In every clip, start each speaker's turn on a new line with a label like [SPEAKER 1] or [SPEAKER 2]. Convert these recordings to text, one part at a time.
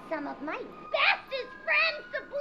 [SPEAKER 1] some of my bestest friends to play.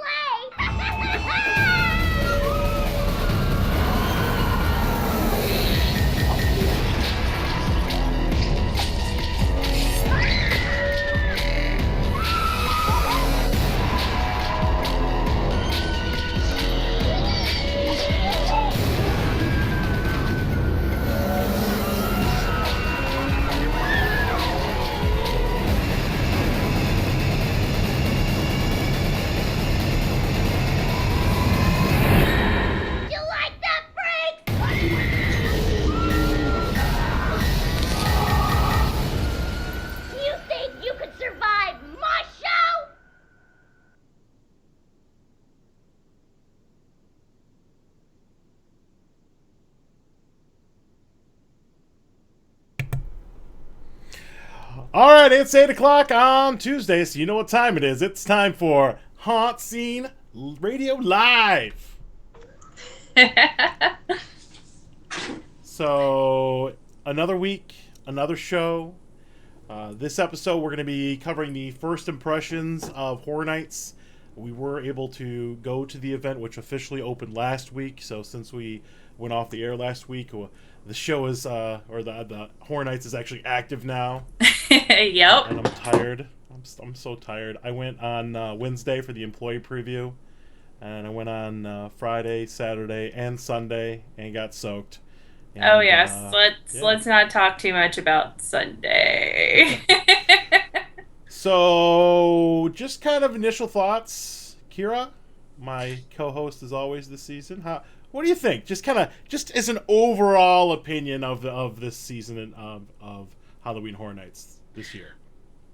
[SPEAKER 2] All right, it's 8 o'clock on Tuesday, so you know what time it is. It's time for HauntScene Radio Live. So, another week, another show. This episode, we're going to be covering the first impressions of Horror Nights. We were able to go to the event, which officially opened last week. So, since we went off the air last week, the show is, or the Horror Nights is actually active now.
[SPEAKER 3] Yep.
[SPEAKER 2] And I'm tired. I'm so tired. I went on Wednesday for the employee preview, and I went on Friday, Saturday, and Sunday, and got soaked. And,
[SPEAKER 3] oh yes, let's not talk too much about Sunday.
[SPEAKER 2] So, just kind of initial thoughts, Kira, my co-host as always this season. What do you think? Just as an overall opinion of this season of Halloween Horror Nights this year.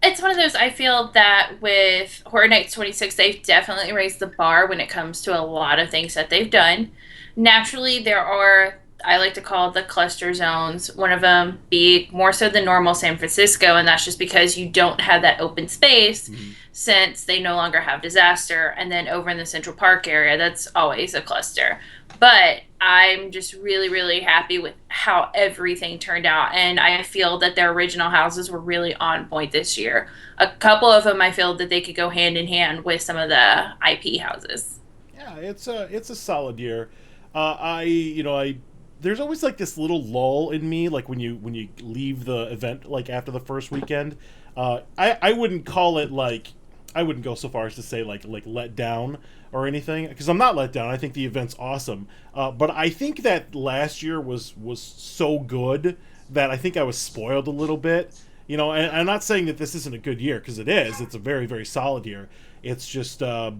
[SPEAKER 3] It's one of those, I feel that with Horror Nights 26, they've definitely raised the bar when it comes to a lot of things that they've done. Naturally, there are, I like to call the cluster zones, one of them being more so than normal San Francisco, and that's just because you don't have that open space since they no longer have Disaster. And then over in the Central Park area, that's always a cluster. But I'm just really, really happy with how everything turned out. And I feel that their original houses were really on point this year. A couple of them, I feel that they could go hand in hand with some of the IP houses.
[SPEAKER 2] Yeah, it's a solid year. There's always like this little lull in me, like when you leave the event, like after the first weekend. I wouldn't call it like, I wouldn't go so far as to say like let down or anything, because I'm not let down. I think the event's awesome, but I think that last year was so good that I think I was spoiled a little bit. And I'm not saying that this isn't a good year, because it is. It's a very, very solid year. It's just I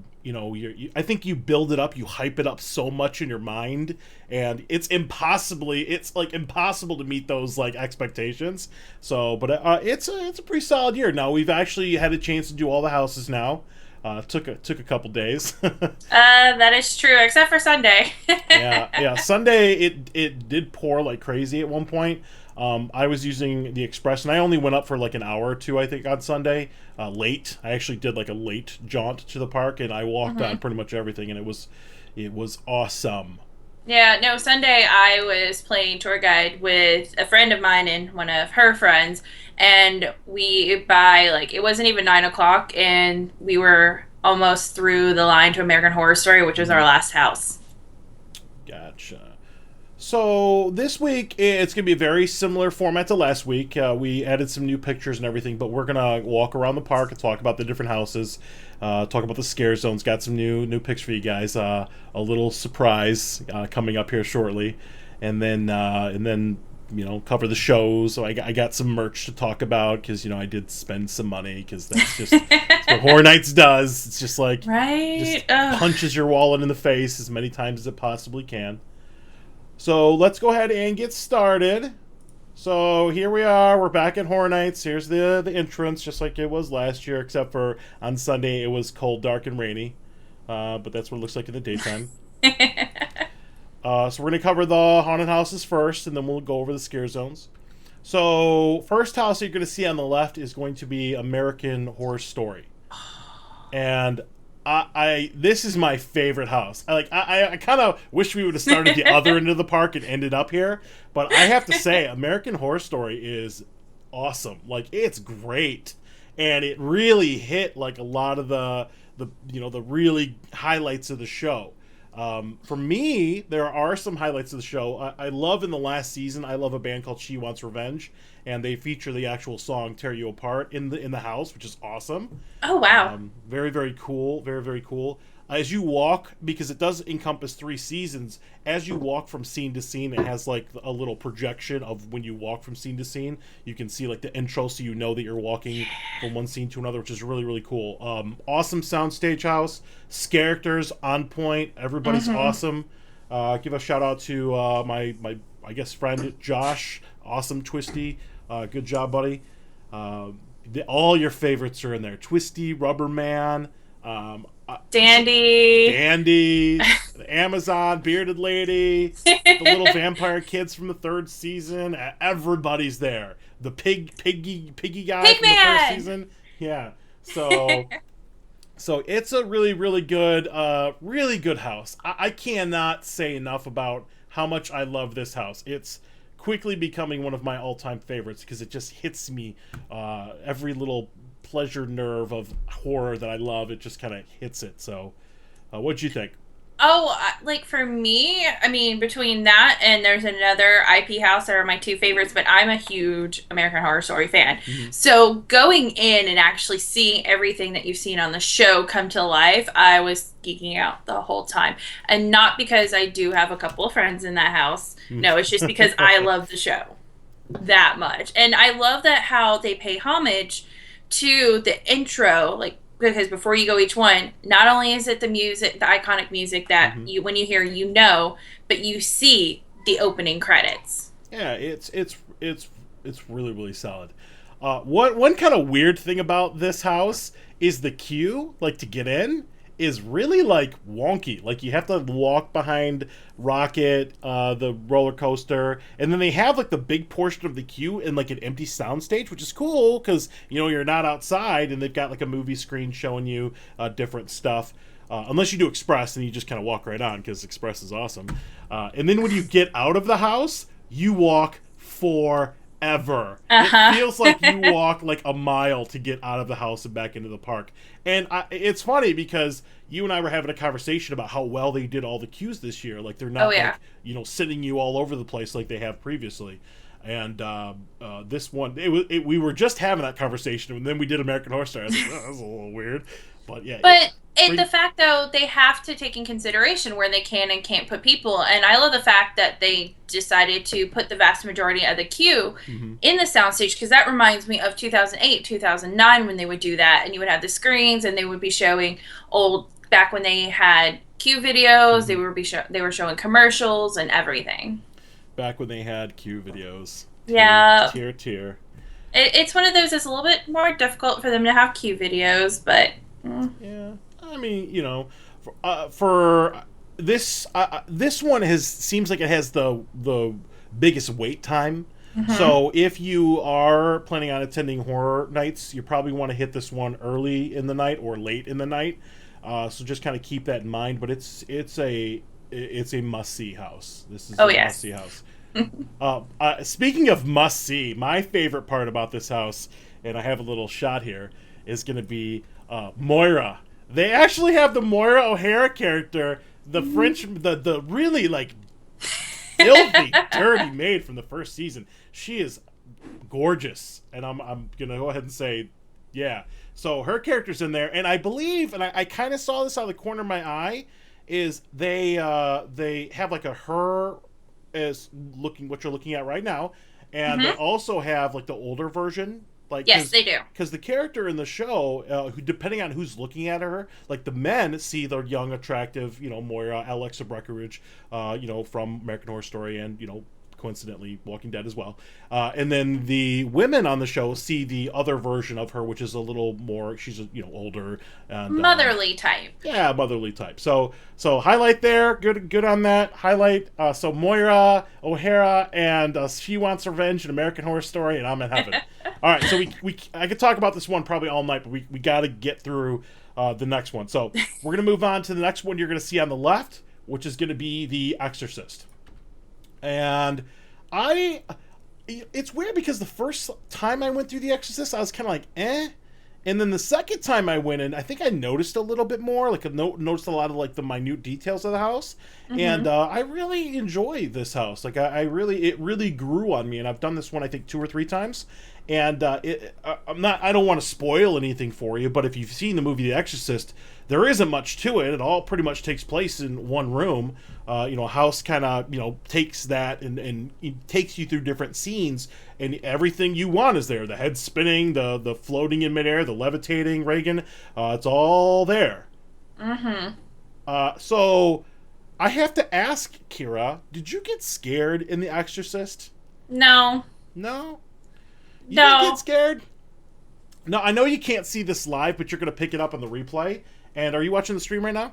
[SPEAKER 2] think you build it up, you hype it up so much in your mind, and it's impossible to meet those like expectations. So, but it's a pretty solid year. Now we've actually had a chance to do all the houses now. Took a couple days.
[SPEAKER 3] That is true, except for Sunday.
[SPEAKER 2] yeah. Sunday it did pour like crazy at one point. I was using the Express, and I only went up for like an hour or two, I think, on Sunday. Late. I actually did like a late jaunt to the park, and I walked on pretty much everything, and it was awesome.
[SPEAKER 3] Yeah, no, Sunday I was playing tour guide with a friend of mine and one of her friends, and it wasn't even 9 o'clock, and we were almost through the line to American Horror Story, which was our last house.
[SPEAKER 2] Gotcha. So this week, it's going to be a very similar format to last week. We added some new pictures and everything, but we're going to walk around the park and talk about the different houses, talk about the scare zones. Got some new pics for you guys. A little surprise coming up here shortly. And then cover the shows. So I got some merch to talk about, because, I did spend some money, because that's just that's what Horror Nights does. It's just like,
[SPEAKER 3] right?
[SPEAKER 2] Just punches your wallet in the face as many times as it possibly can. So let's go ahead and get started. So here we are. We're back at Horror Nights. Here's the entrance, just like it was last year, except for on Sunday it was cold, dark, and rainy. But that's what it looks like in the daytime. So we're going to cover the haunted houses first, and then we'll go over the scare zones. So first house you're going to see on the left is going to be American Horror Story. And this is my favorite house. I kind of wish we would have started the other end of the park and ended up here, but I have to say, American Horror Story is awesome. Like, it's great, and it really hit like a lot of the the really highlights of the show. For me, there are some highlights of the show. I love in the last season. I love a band called She Wants Revenge, and they feature the actual song "Tear You Apart" in the house, which is awesome.
[SPEAKER 3] Oh wow.
[SPEAKER 2] Very very cool. Very very cool. As you walk, because it does encompass 3 seasons, as you walk from scene to scene, it has like a little projection of when you walk from scene to scene. You can see like the intro, so you know that you're walking from one scene to another, which is really really cool. Awesome soundstage house, characters on point, everybody's awesome. Give a shout out to my I guess friend Josh, awesome Twisty, good job buddy. All your favorites are in there: Twisty, Rubberman. Dandy, the Amazon bearded lady, the little vampire kids from the 3rd season. Everybody's there. The piggy guy from the 1st season. Yeah. So it's a really really good house. I cannot say enough about how much I love this house. It's quickly becoming one of my all-time favorites because it just hits me every little pleasure nerve of horror that I love. It just kind of hits it. So what'd you think?
[SPEAKER 3] Like for me, I mean, between that and there's another IP house that are my 2 favorites, but I'm a huge American Horror Story fan. So going in and actually seeing everything that you've seen on the show come to life, I was geeking out the whole time. And not because I do have a couple of friends in that house. No, it's just because I love the show that much. And I love that how they pay homage to the intro, like, because before you go each one, not only is it the music, the iconic music that you, when you hear, but you see the opening credits.
[SPEAKER 2] Yeah, it's really really solid. One kind of weird thing about this house is the queue, like to get in, is really like wonky. Like you have to walk behind Rocket, the roller coaster, and then they have like the big portion of the queue in like an empty soundstage, which is cool because you're not outside, and they've got like a movie screen showing you different stuff. Unless you do Express, and you just kind of walk right on because Express is awesome. And then when you get out of the house, you walk forever. It feels like you walk like a mile to get out of the house and back into the park. And it's funny because you and I were having a conversation about how well they did all the queues this year. Like they're not sending you all over the place like they have previously. And this one, we were just having that conversation, and then we did American Horror Story. I was like, oh, that's a little weird. But yeah.
[SPEAKER 3] The fact, though, they have to take in consideration where they can and can't put people. And I love the fact that they decided to put the vast majority of the queue in the soundstage, because that reminds me of 2008, 2009 when they would do that. And you would have the screens, and they would be showing back when they had queue videos, they were showing commercials and everything.
[SPEAKER 2] Back when they had queue videos.
[SPEAKER 3] Yeah.
[SPEAKER 2] Tier.
[SPEAKER 3] It's one of those that's a little bit more difficult for them to have queue videos, but...
[SPEAKER 2] Yeah. I mean, for this one seems like it has the biggest wait time. So if you are planning on attending horror nights, you probably want to hit this one early in the night or late in the night. So just kind of keep that in mind. But it's a must-see house. This is a must-see house. Speaking of must-see, my favorite part about this house, and I have a little shot here, is going to be Moira. They actually have the Moira O'Hara character, the French, the really like filthy, dirty maid from the 1st season. She is gorgeous, and I'm gonna go ahead and say, yeah. So her character's in there, and I believe, and I kind of saw this out of the corner of my eye, is they have like a her as looking what you're looking at right now, and they also have like the older version. Like,
[SPEAKER 3] yes, they do.
[SPEAKER 2] Because the character in the show, who, depending on who's looking at her, like the men see the young, attractive, Moira, Alexa Breckenridge, from American Horror Story, and coincidentally Walking Dead as well. And then the women on the show see the other version of her, which is a little more, she's older and
[SPEAKER 3] motherly type.
[SPEAKER 2] Yeah, motherly type. So highlight there, good on that. Highlight so Moira O'Hara and She Wants Revenge, an American Horror Story, and I'm in heaven. All right, so I could talk about this one probably all night, but we got to get through the next one. So we're gonna move on to the next one you're gonna see on the left, which is gonna be The Exorcist. And it's weird because the first time I went through The Exorcist, I was kind of like, eh. And then the second time I went in, I think I noticed a little bit more. Like, I noticed a lot of, like, the minute details of the house. And I really enjoy this house. Like, it really grew on me. And I've done this one, I think, 2 or 3 times. And I don't want to spoil anything for you, but if you've seen the movie The Exorcist, there isn't much to it. It all pretty much takes place in one room. House kind of, takes that and it takes you through different scenes, and everything you want is there. The head spinning, the floating in midair, the levitating Reagan, it's all there. So I have to ask, Kira, did you get scared in The Exorcist?
[SPEAKER 3] No.
[SPEAKER 2] No? You
[SPEAKER 3] No.
[SPEAKER 2] didn't get scared? No, I know you can't see this live, but you're going to pick it up on the replay. And are you watching the stream right now?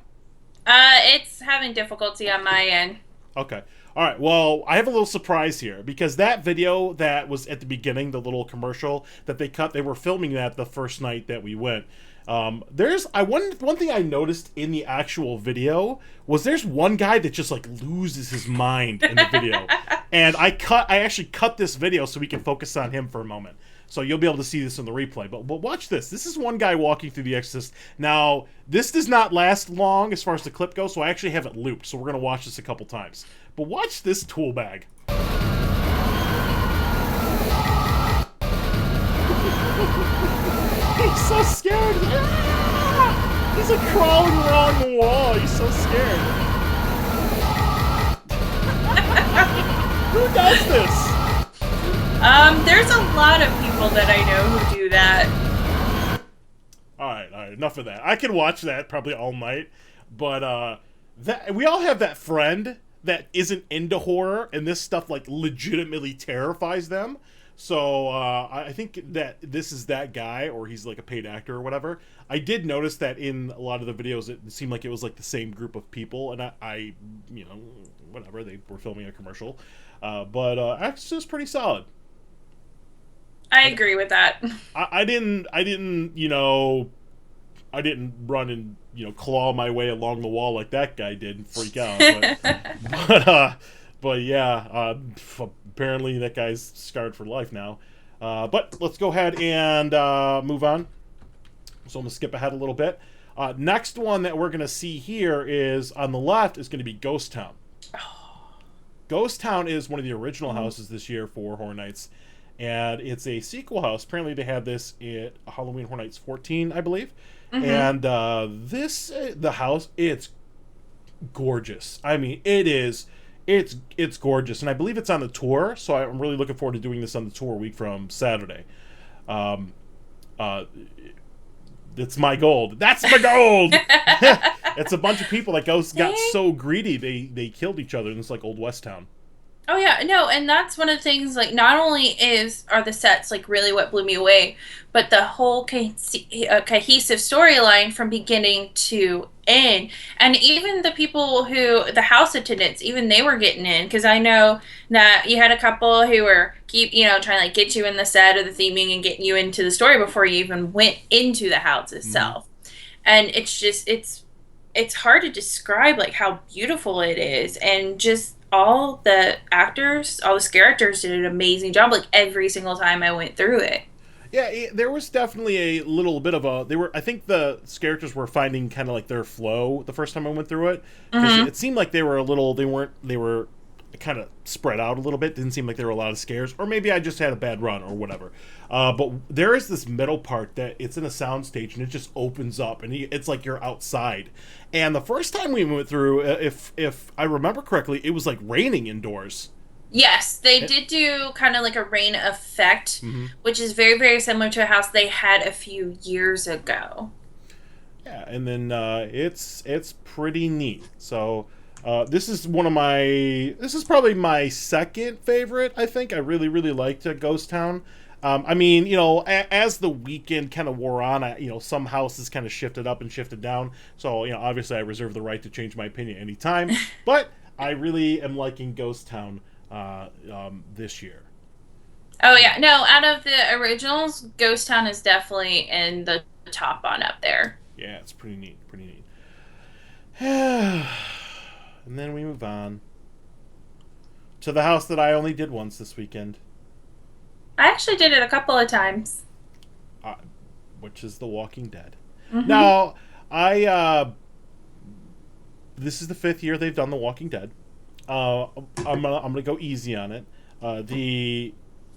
[SPEAKER 3] It's having difficulty on my end.
[SPEAKER 2] Okay. All right. Well, I have a little surprise here because that video that was at the beginning, the little commercial that they cut, they were filming that the first night that we went. One thing I noticed in the actual video was there's one guy that just like loses his mind in the video. And I actually cut this video so we can focus on him for a moment. So you'll be able to see this in the replay. But watch this. This is one guy walking through The Exorcist. Now, this does not last long as far as the clip goes, so I actually have it looped. So we're going to watch this a couple times. But watch this tool bag. He's so scared. Ah! He's like crawling around the wall. He's so scared. Who does this?
[SPEAKER 3] There's a lot of people that I know who do that.
[SPEAKER 2] All right, enough of that. I can watch that probably all night, but that we all have that friend that isn't into horror, and this stuff like legitimately terrifies them. So I think that this is that guy, or he's like a paid actor or whatever. I did notice that in a lot of the videos, it seemed like it was like the same group of people, and I whatever, they were filming a commercial. But actually, it's pretty solid.
[SPEAKER 3] I agree with that.
[SPEAKER 2] I didn't run and claw my way along the wall like that guy did and freak out. But yeah, apparently that guy's scarred for life now. But let's go ahead and move on. So I'm gonna skip ahead a little bit. Next one that we're gonna see here is on the left is gonna be Ghost Town. Ghost Town is one of the original houses this year for Horror Nights. And it's a sequel house. Apparently they had this at Halloween Horror Nights 14, I believe. And the house, it's gorgeous. I mean, it's gorgeous. And I believe it's on the tour, so I'm really looking forward to doing this on the tour week from Saturday. It's my gold. That's my gold! It's a bunch of people that got so greedy, they killed each other in this like old West town.
[SPEAKER 3] Oh yeah, no, and that's one of the things, like, not only are the sets, like, really what blew me away, but the whole cohesive storyline from beginning to end. And even the people the house attendants, even they were getting in, because I know that you had a couple who were trying to, like, get you in the set or the theming and getting you into the story before you even went into the house itself. And it's just, it's hard to describe, like, how beautiful it is, and just all the actors, all the scare actors did an amazing job, like, every single time I went through it.
[SPEAKER 2] Yeah, there was definitely a little bit of I think the characters were finding kind of like their flow the first time I went through it. It seemed like they were kind of spread out a little bit. Didn't seem like there were a lot of scares, or maybe I just had a bad run or whatever. But there is this middle part that it's in a soundstage and it just opens up and it's like you're outside. And the first time we went through, if I remember correctly, it was like raining indoors.
[SPEAKER 3] Yes, they did do kind of like a rain effect, which is very, very similar to a house they had a few years ago.
[SPEAKER 2] Yeah, and then it's pretty neat. So this is probably my second favorite, I think. I really, really liked Ghost Town. I mean, as the weekend kind of wore on, some houses kind of shifted up and shifted down. So, obviously I reserve the right to change my opinion anytime. But I really am liking Ghost Town this year.
[SPEAKER 3] Oh, yeah. No, out of the originals, Ghost Town is definitely in the top on up there.
[SPEAKER 2] Yeah, it's pretty neat. And then we move on to the house that I only did once this weekend.
[SPEAKER 3] I actually did it a couple of times.
[SPEAKER 2] which is The Walking Dead.
[SPEAKER 3] Mm-hmm.
[SPEAKER 2] Now, this is the 5th year they've done The Walking Dead. I'm gonna go easy on it.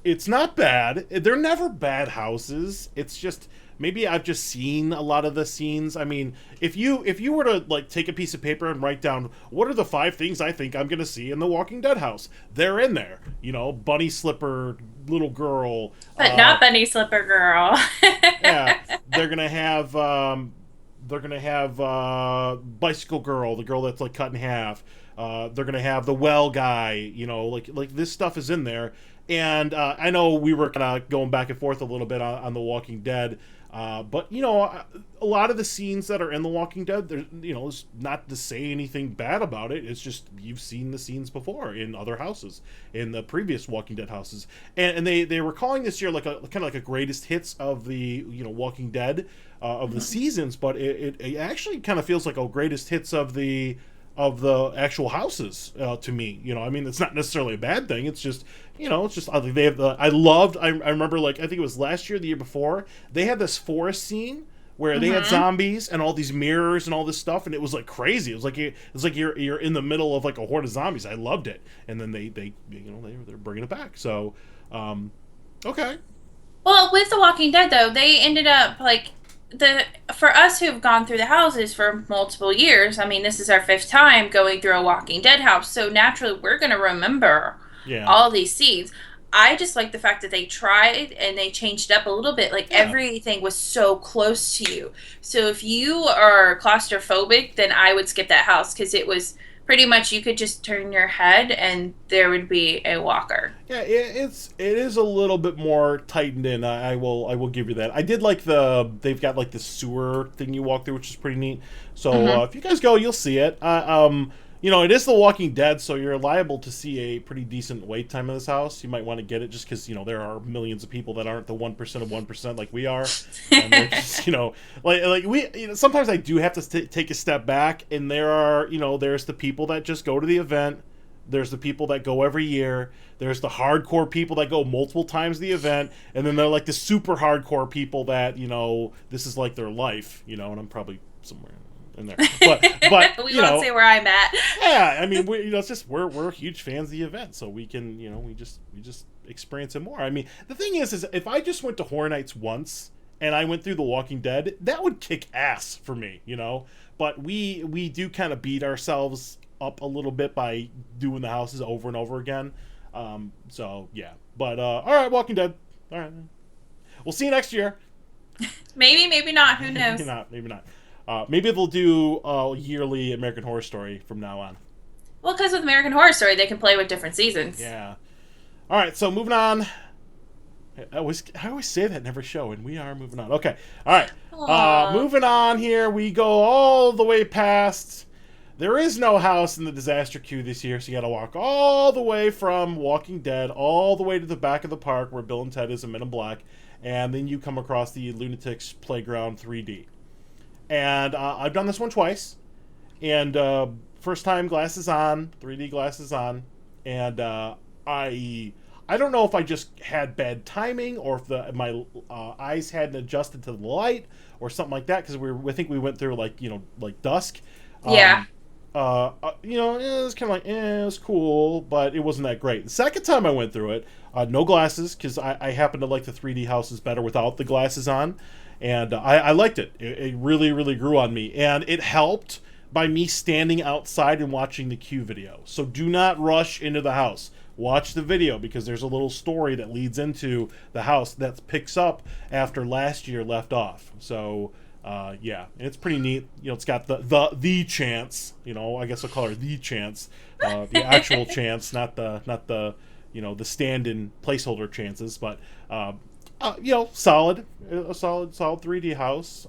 [SPEAKER 2] It's not bad. They're never bad houses. It's just maybe I've just seen a lot of the scenes. I mean, if you were to like take a piece of paper and write down what are the 5 things I think I'm gonna see in the Walking Dead house, they're in there. Bunny slipper little girl,
[SPEAKER 3] But not Bunny Slipper Girl.
[SPEAKER 2] yeah, they're gonna have bicycle girl, the girl that's like cut in half. They're gonna have the well guy. Like this stuff is in there. And I know we were kind of going back and forth a little bit on The Walking Dead, but a lot of the scenes that are in The Walking Dead, it's not to say anything bad about it. It's just you've seen the scenes before in other houses, in the previous Walking Dead houses, and they were calling this year like a kind of like a greatest hits of the Walking Dead of the seasons, but it actually kind of feels like a greatest hits of the actual houses to me. I mean, it's not necessarily a bad thing. It's just I think they have I remember, like, I think it was last year, the year before, they had this forest scene where they had zombies and all these mirrors and all this stuff, and it was like crazy. It was like you're in the middle of like a horde of zombies. I loved it. And then they're bringing it back. So okay.
[SPEAKER 3] Well, with The Walking Dead, though, they ended up like for us who've gone through the houses for multiple years. I mean, this is our 5th time going through a Walking Dead house, so naturally we're going to remember all these scenes. I just like the fact that they tried and they changed it up a little bit. Like, everything was so close to you. So if you are claustrophobic, then I would skip that house, because it was pretty much you could just turn your head and there would be a walker.
[SPEAKER 2] Yeah, it is a little bit more tightened in. I will give you that. I did like they've got like the sewer thing you walk through, which is pretty neat. So if you guys go, you'll see it. It is The Walking Dead, so you're liable to see a pretty decent wait time in this house. You might want to get it just because there are millions of people that aren't the 1% of 1% like we are. And they're just, like we. Sometimes I do have to take a step back, and there are there's the people that just go to the event. There's the people that go every year. There's the hardcore people that go multiple times the event, and then they're like the super hardcore people that this is like their life. And I'm probably somewhere in there, but
[SPEAKER 3] we won't say where I'm at.
[SPEAKER 2] Yeah, I mean, it's just we're huge fans of the event, so we can we just experience it more. I mean, the thing is if I just went to Horror Nights once and I went through The Walking Dead, that would kick ass for me, But we do kind of beat ourselves up a little bit by doing the houses over and over again. So yeah, but all right, Walking Dead. All right, we'll see you next year.
[SPEAKER 3] Maybe not. Who knows?
[SPEAKER 2] Maybe not. Maybe they'll do a yearly American Horror Story from now on.
[SPEAKER 3] Well, because with American Horror Story, they can play with different seasons.
[SPEAKER 2] Yeah. All right, so moving on. I always say that in every show, and we are moving on. Okay. All right. Moving on here. We go all the way past. There is no house in the disaster queue this year, so you got to walk all the way from Walking Dead all the way to the back of the park where Bill and Ted is in Men in Black, and then you come across the Lunatics Playground 3D. And I've done this one twice, and first time glasses on, 3D glasses on, and I don't know if I just had bad timing or if my eyes hadn't adjusted to the light or something like that, because I think we went through like dusk.
[SPEAKER 3] Yeah.
[SPEAKER 2] It was kind of like, it was cool, but it wasn't that great. The second time I went through it, no glasses, because I happen to like the 3D houses better without the glasses on. And I liked it. It really, really grew on me. And it helped by me standing outside and watching the Q video. So do not rush into the house. Watch the video, because there's a little story that leads into the house that picks up after last year left off. So, yeah, it's pretty neat. It's got the chance. I guess I'll call her the chance. The actual chance, not the the stand-in placeholder chances. But solid 3D house.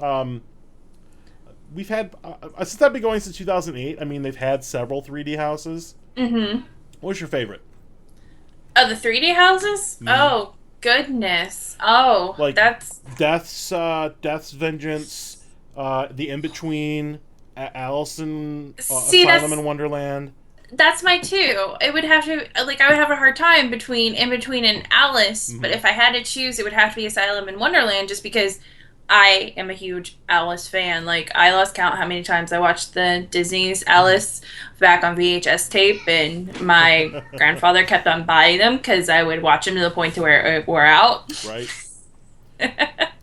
[SPEAKER 2] We've had since I've been going since 2008. I mean, they've had several 3D houses.
[SPEAKER 3] Mm-hmm.
[SPEAKER 2] What's your favorite?
[SPEAKER 3] Oh, the 3D houses? Mm-hmm. Oh goodness! Oh,
[SPEAKER 2] like
[SPEAKER 3] that's
[SPEAKER 2] Death's Vengeance, the In Between, Allison, Asylum in Wonderland.
[SPEAKER 3] That's my two. It would have to, I would have a hard time between In Between and Alice, but if I had to choose, it would have to be Asylum in Wonderland, just because I am a huge Alice fan. Like, I lost count how many times I watched the Disney's Alice back on VHS tape, and my grandfather kept on buying them because I would watch them to the point to where it wore out.
[SPEAKER 2] Right.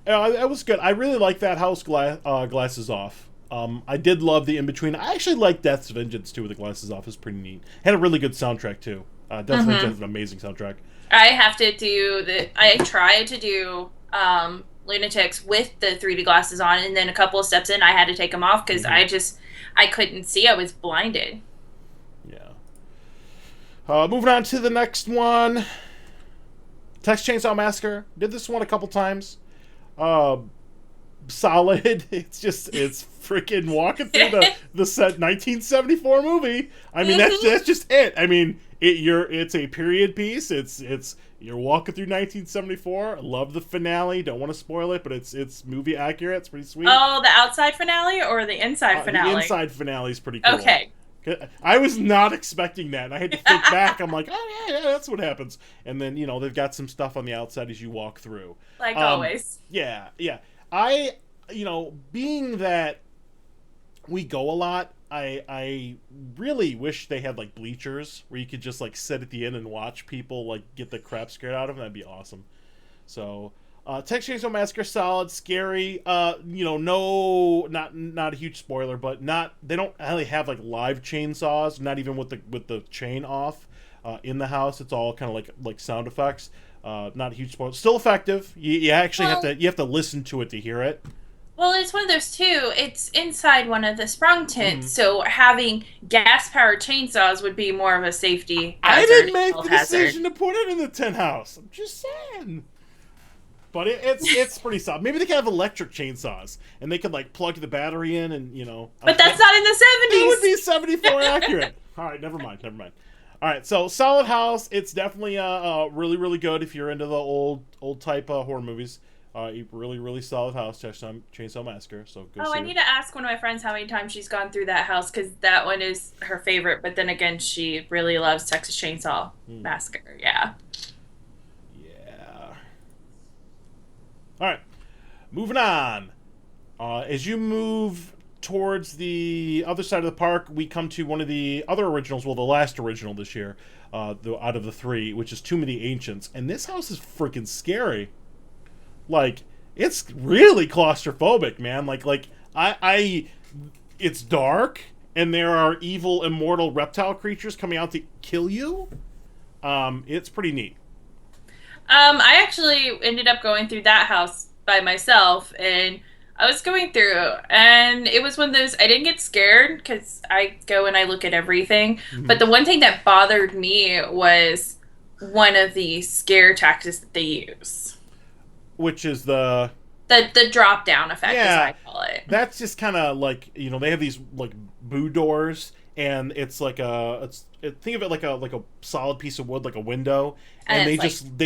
[SPEAKER 2] That was good. I really like that house glasses off. I did love the in between. I actually like Death's Vengeance too with the glasses off. It's pretty neat. Had a really good soundtrack too. Death's Vengeance is an amazing soundtrack.
[SPEAKER 3] I have to do I tried to do Lunatics with the 3D glasses on, and then a couple of steps in, I had to take them off because I couldn't see. I was blinded.
[SPEAKER 2] Yeah. Moving on to the next one. Texas Chainsaw Massacre. Did this one a couple times. Solid. It's freaking walking through the set 1974 movie. I mean, that's just it. I mean, it's a period piece. It's you're walking through 1974. Love the finale. Don't want to spoil it, but it's movie accurate. It's pretty sweet.
[SPEAKER 3] Oh, the outside finale or the inside finale?
[SPEAKER 2] The inside finale is pretty cool.
[SPEAKER 3] Okay.
[SPEAKER 2] I was not expecting that, and I had to think back. I'm like, oh yeah, that's what happens. And then they've got some stuff on the outside as you walk through.
[SPEAKER 3] Like always.
[SPEAKER 2] Yeah. Being that we go a lot, I really wish they had like bleachers where you could just like sit at the end and watch people like get the crap scared out of them. That'd be awesome. So, Texas Chainsaw Massacre, solid, scary. No, not a huge spoiler, but they don't really have like live chainsaws. Not even with the chain off in the house. It's all kind of like sound effects. Not a huge spoiler. Still effective. You actually have to listen to it to hear it.
[SPEAKER 3] Well, it's one of those too. It's inside one of the sprung tents, so having gas-powered chainsaws would be more of a safety hazard.
[SPEAKER 2] I didn't make the decision to put it in the tent house. I'm just saying. But it's pretty solid. Maybe they could have electric chainsaws, and they could like plug the battery in, and
[SPEAKER 3] But that's not in the 70s.
[SPEAKER 2] It would be 74 accurate. All right, never mind. All right, so solid house. It's definitely really, really good if you're into the old type horror movies. Really, really solid house, Chainsaw Massacre. So go see
[SPEAKER 3] I need to ask one of my friends how many times she's gone through that house, because that one is her favorite. But then again, she really loves Texas Chainsaw Massacre. Yeah.
[SPEAKER 2] Yeah. All right, moving on. As you move towards the other side of the park, we come to one of the other originals. Well, the last original this year, out of the three, which is Tomb of the Ancients. And this house is freaking scary. Like, it's really claustrophobic, man. It's dark, and there are evil, immortal reptile creatures coming out to kill you. It's pretty neat.
[SPEAKER 3] I actually ended up going through that house by myself, and I was going through, and it was one of those, I didn't get scared, because I go and I look at everything, but the one thing that bothered me was one of the scare tactics that they use.
[SPEAKER 2] Which is the
[SPEAKER 3] drop down effect, as I call it.
[SPEAKER 2] That's just kind of like, they have these like boo doors, and it's like think of it like a solid piece of wood, like a window, and they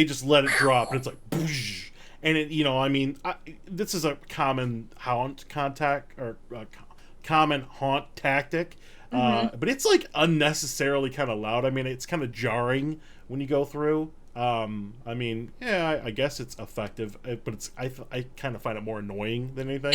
[SPEAKER 2] just let it drop, and it's like boosh, and this is a common haunt tactic, but it's like unnecessarily kind of loud. It's kind of jarring when you go through. I guess it's effective, but I kind of find it more annoying than anything.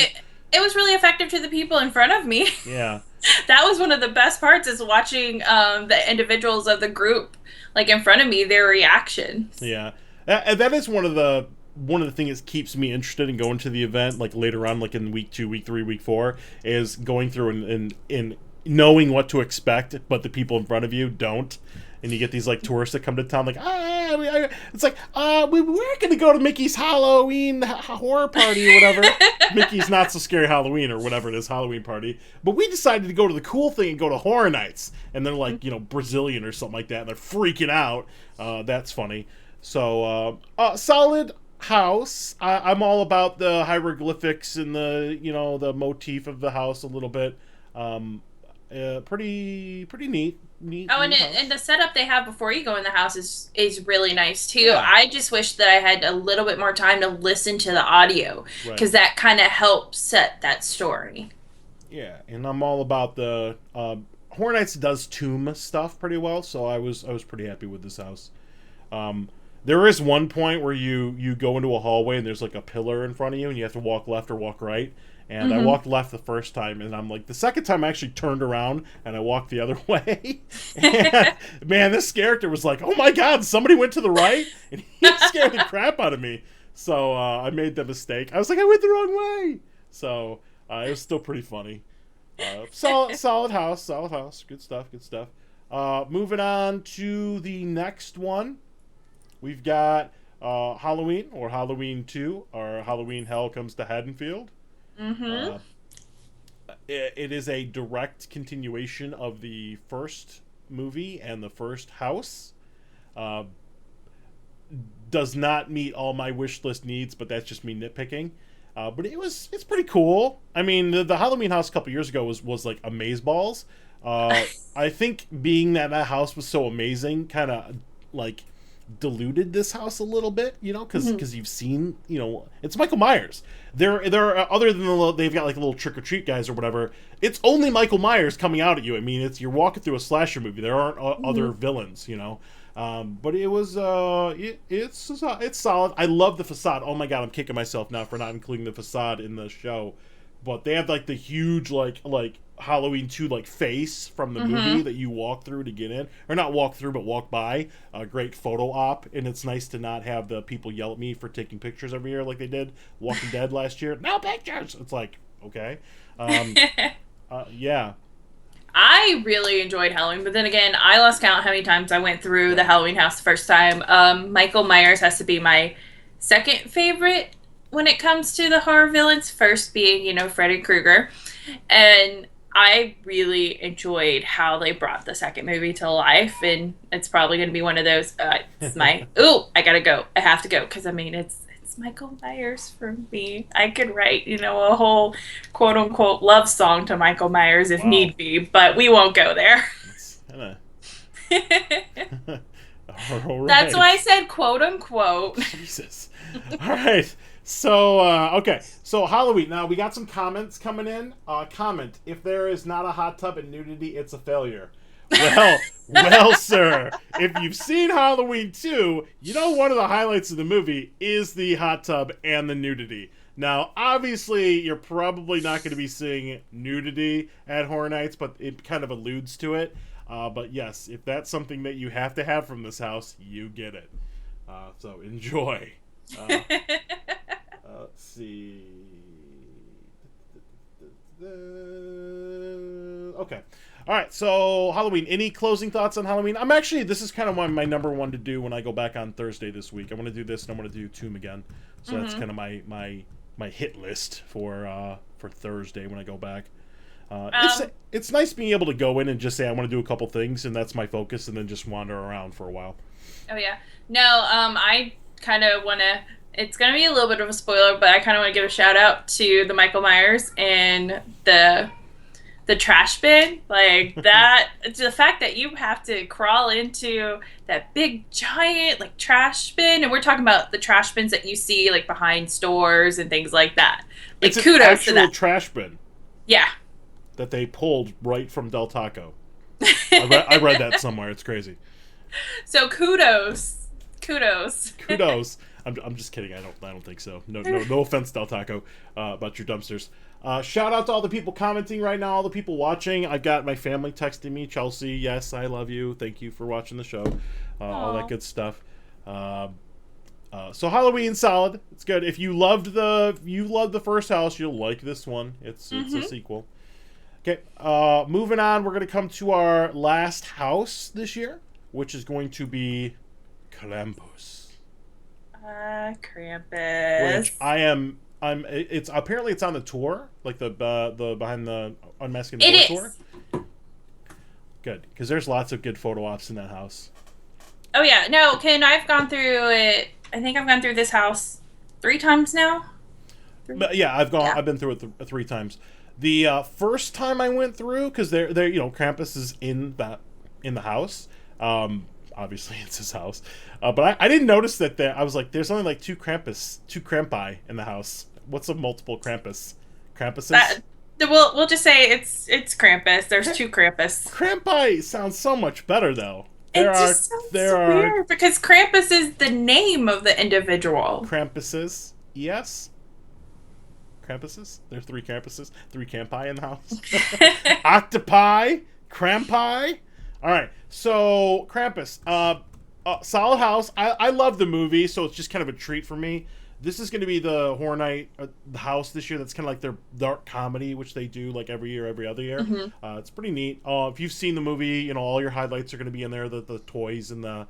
[SPEAKER 3] It was really effective to the people in front of me.
[SPEAKER 2] Yeah.
[SPEAKER 3] That was one of the best parts, is watching the individuals of the group, like in front of me, their reactions.
[SPEAKER 2] Yeah. That is one of the things that keeps me interested in going to the event, like later on, like in week 2, week 3, week 4, is going through and knowing what to expect, but the people in front of you don't. And you get these like tourists that come to town, like, it's like, we were going to go to Mickey's Halloween horror party or whatever. Mickey's Not So Scary Halloween or whatever it is, Halloween party. But we decided to go to the cool thing and go to Horror Nights. And they're like, Brazilian or something like that. And they're freaking out. That's funny. So, solid house. I'm all about the hieroglyphics and the motif of the house a little bit. Pretty neat.
[SPEAKER 3] And the setup they have before you go in the house is really nice too.
[SPEAKER 2] Yeah.
[SPEAKER 3] I just wish that I had a little bit more time to listen to the audio, because that kind of helps set that story.
[SPEAKER 2] Yeah, and I'm all about the Horror Nights does tomb stuff pretty well, so I was pretty happy with this house. There is one point where you go into a hallway and there's like a pillar in front of you and you have to walk left or walk right. And I walked left the first time, and I'm like, the second time I actually turned around and I walked the other way. And man, this character was like, oh my god, somebody went to the right? And he scared the crap out of me. So I made the mistake. I was like, I went the wrong way. So it was still pretty funny. Solid house. Good stuff. Moving on to the next one. We've got Halloween, or Halloween 2, or Halloween Hell Comes to Haddonfield. It is a direct continuation of the first movie and the first house. Does not meet all my wish list needs, but that's just me nitpicking. But it's pretty cool. I mean, the Halloween house a couple years ago was like amazeballs. I think being that house was so amazing, kind of like diluted this house a little bit, because you've seen, it's Michael Myers. There are, other than they've got like little trick or treat guys or whatever. It's only Michael Myers coming out at you. I mean, you're walking through a slasher movie. There aren't other villains, But it was it's solid. I love the facade. Oh my god, I'm kicking myself now for not including the facade in the show. But they have like the huge like Halloween 2 like face from the movie that you walk through to get in, or not walk through but walk by. A great photo op, and it's nice to not have the people yell at me for taking pictures every year like they did Walking Dead last year. No pictures. It's like, okay, yeah.
[SPEAKER 3] I really enjoyed Halloween, but then again, I lost count how many times I went through the Halloween house the first time. Michael Myers has to be my second favorite when it comes to the horror villains, first being, Freddy Krueger. And I really enjoyed how they brought the second movie to life, and it's probably going to be one of those, it's my, I gotta go. I have to go, because, I mean, it's Michael Myers for me. I could write, a whole quote-unquote love song to Michael Myers if need be, but we won't go there.
[SPEAKER 2] All right.
[SPEAKER 3] That's why I said quote-unquote.
[SPEAKER 2] Jesus. All right. So, okay. So, Halloween. Now, we got some comments coming in. Comment: if there is not a hot tub and nudity, it's a failure. Well, sir, if you've seen Halloween 2, one of the highlights of the movie is the hot tub and the nudity. Now, obviously, you're probably not going to be seeing nudity at Horror Nights, but it kind of alludes to it. But yes, if that's something that you have to have from this house, you get it. So enjoy. Let's see. Okay. All right. So Halloween. Any closing thoughts on Halloween? This is kind of my number one to do when I go back on Thursday this week. I want to do this and I want to do Tomb again. So that's kind of my hit list for Thursday when I go back. It's nice being able to go in and just say I want to do a couple things, and that's my focus, and then just wander around for a while.
[SPEAKER 3] Oh yeah. No, I kind of want to, it's going to be a little bit of a spoiler, but I kind of want to give a shout out to the Michael Myers and the trash bin. Like that, the fact that you have to crawl into that big giant like trash bin, and we're talking about the trash bins that you see like behind stores and things like that. Like,
[SPEAKER 2] it's
[SPEAKER 3] kudos
[SPEAKER 2] an actual
[SPEAKER 3] to that
[SPEAKER 2] trash bin.
[SPEAKER 3] Yeah.
[SPEAKER 2] That they pulled right from Del Taco. I read that somewhere. It's crazy.
[SPEAKER 3] So kudos.
[SPEAKER 2] I'm just kidding. I don't think so. No offense, Del Taco, about your dumpsters. Shout out to all the people commenting right now, all the people watching. I've got my family texting me. Chelsea, yes, I love you. Thank you for watching the show. All that good stuff. So Halloween, solid. It's good. If you loved the first house, you'll like this one. It's a sequel. Okay, moving on, we're going to come to our last house this year, which is going to be Krampus.
[SPEAKER 3] Krampus.
[SPEAKER 2] Which it's apparently it's on the tour, like the behind the Unmasking the Door tour. Good, because there's lots of good photo ops in that house.
[SPEAKER 3] Oh yeah, no, Ken, I've gone through it. I think I've gone through this house 3 times now.
[SPEAKER 2] Yeah, I've been through it 3 times. The first time I went through, because they're Krampus is in the house. Obviously it's his house, but I didn't notice that there. I was like, there's only like 2 Krampi in the house. What's a multiple Krampuses?
[SPEAKER 3] We'll just say it's Krampus. There's 2 Krampus.
[SPEAKER 2] Krampi sounds so much better though.
[SPEAKER 3] It just sounds weird because Krampus is the name of the individual.
[SPEAKER 2] Krampuses, yes. Krampuses? There are 3 Krampuses, 3 Campi in the house. Octopi, Krampi. All right, so Krampus, solid house. I love the movie, so it's just kind of a treat for me. This is going to be the Horror Night the house this year. That's kind of like their dark comedy, which they do like every year, every other year.
[SPEAKER 3] Mm-hmm.
[SPEAKER 2] It's pretty neat. If you've seen the movie, all your highlights are going to be in there. The toys and the